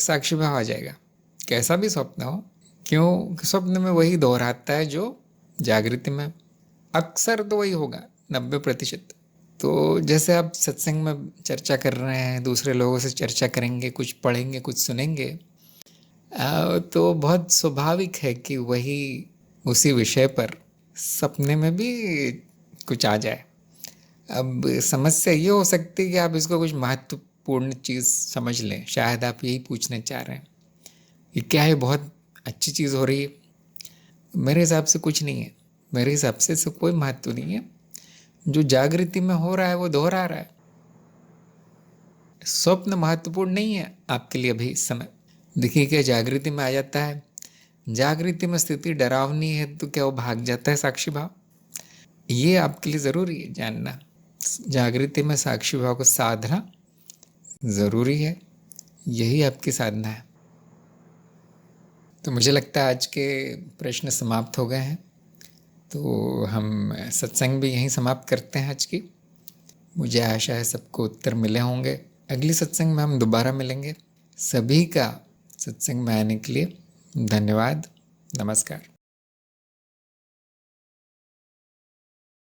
साक्षी भाव आ जाएगा, कैसा भी स्वप्न हो। क्यों? स्वप्न में वही दोहराता है जो जागृति में, अक्सर तो वही होगा 90%। तो जैसे आप सत्संग में चर्चा कर रहे हैं, दूसरे लोगों से चर्चा करेंगे, कुछ पढ़ेंगे, कुछ सुनेंगे, तो बहुत स्वाभाविक है कि वही उसी विषय पर सपने में भी कुछ आ जाए। अब समस्या ये हो सकती है कि आप इसको कुछ महत्वपूर्ण चीज़ समझ लें, शायद आप यही पूछना चाह रहे हैं कि क्या है बहुत अच्छी चीज़ हो रही है। मेरे हिसाब से कुछ नहीं है, मेरे हिसाब से इससे कोई महत्व नहीं है। जो जागृति में हो रहा है वो दोहरा रहा है। स्वप्न महत्वपूर्ण नहीं है आपके लिए अभी इस समय। देखिए क्या जागृति में आ जाता है, जागृति में स्थिति डरावनी है तो क्या वो भाग जाता है साक्षी भाव? ये आपके लिए ज़रूरी है जानना। जागृति में साक्षी भाव को साधना ज़रूरी है, यही आपकी साधना है। तो मुझे लगता है आज के प्रश्न समाप्त हो गए हैं, तो हम सत्संग भी यहीं समाप्त करते हैं आज की। मुझे आशा है सबको उत्तर मिले होंगे। अगली सत्संग में हम दोबारा मिलेंगे। सभी का सत्संग में आने के लिए धन्यवाद। नमस्कार।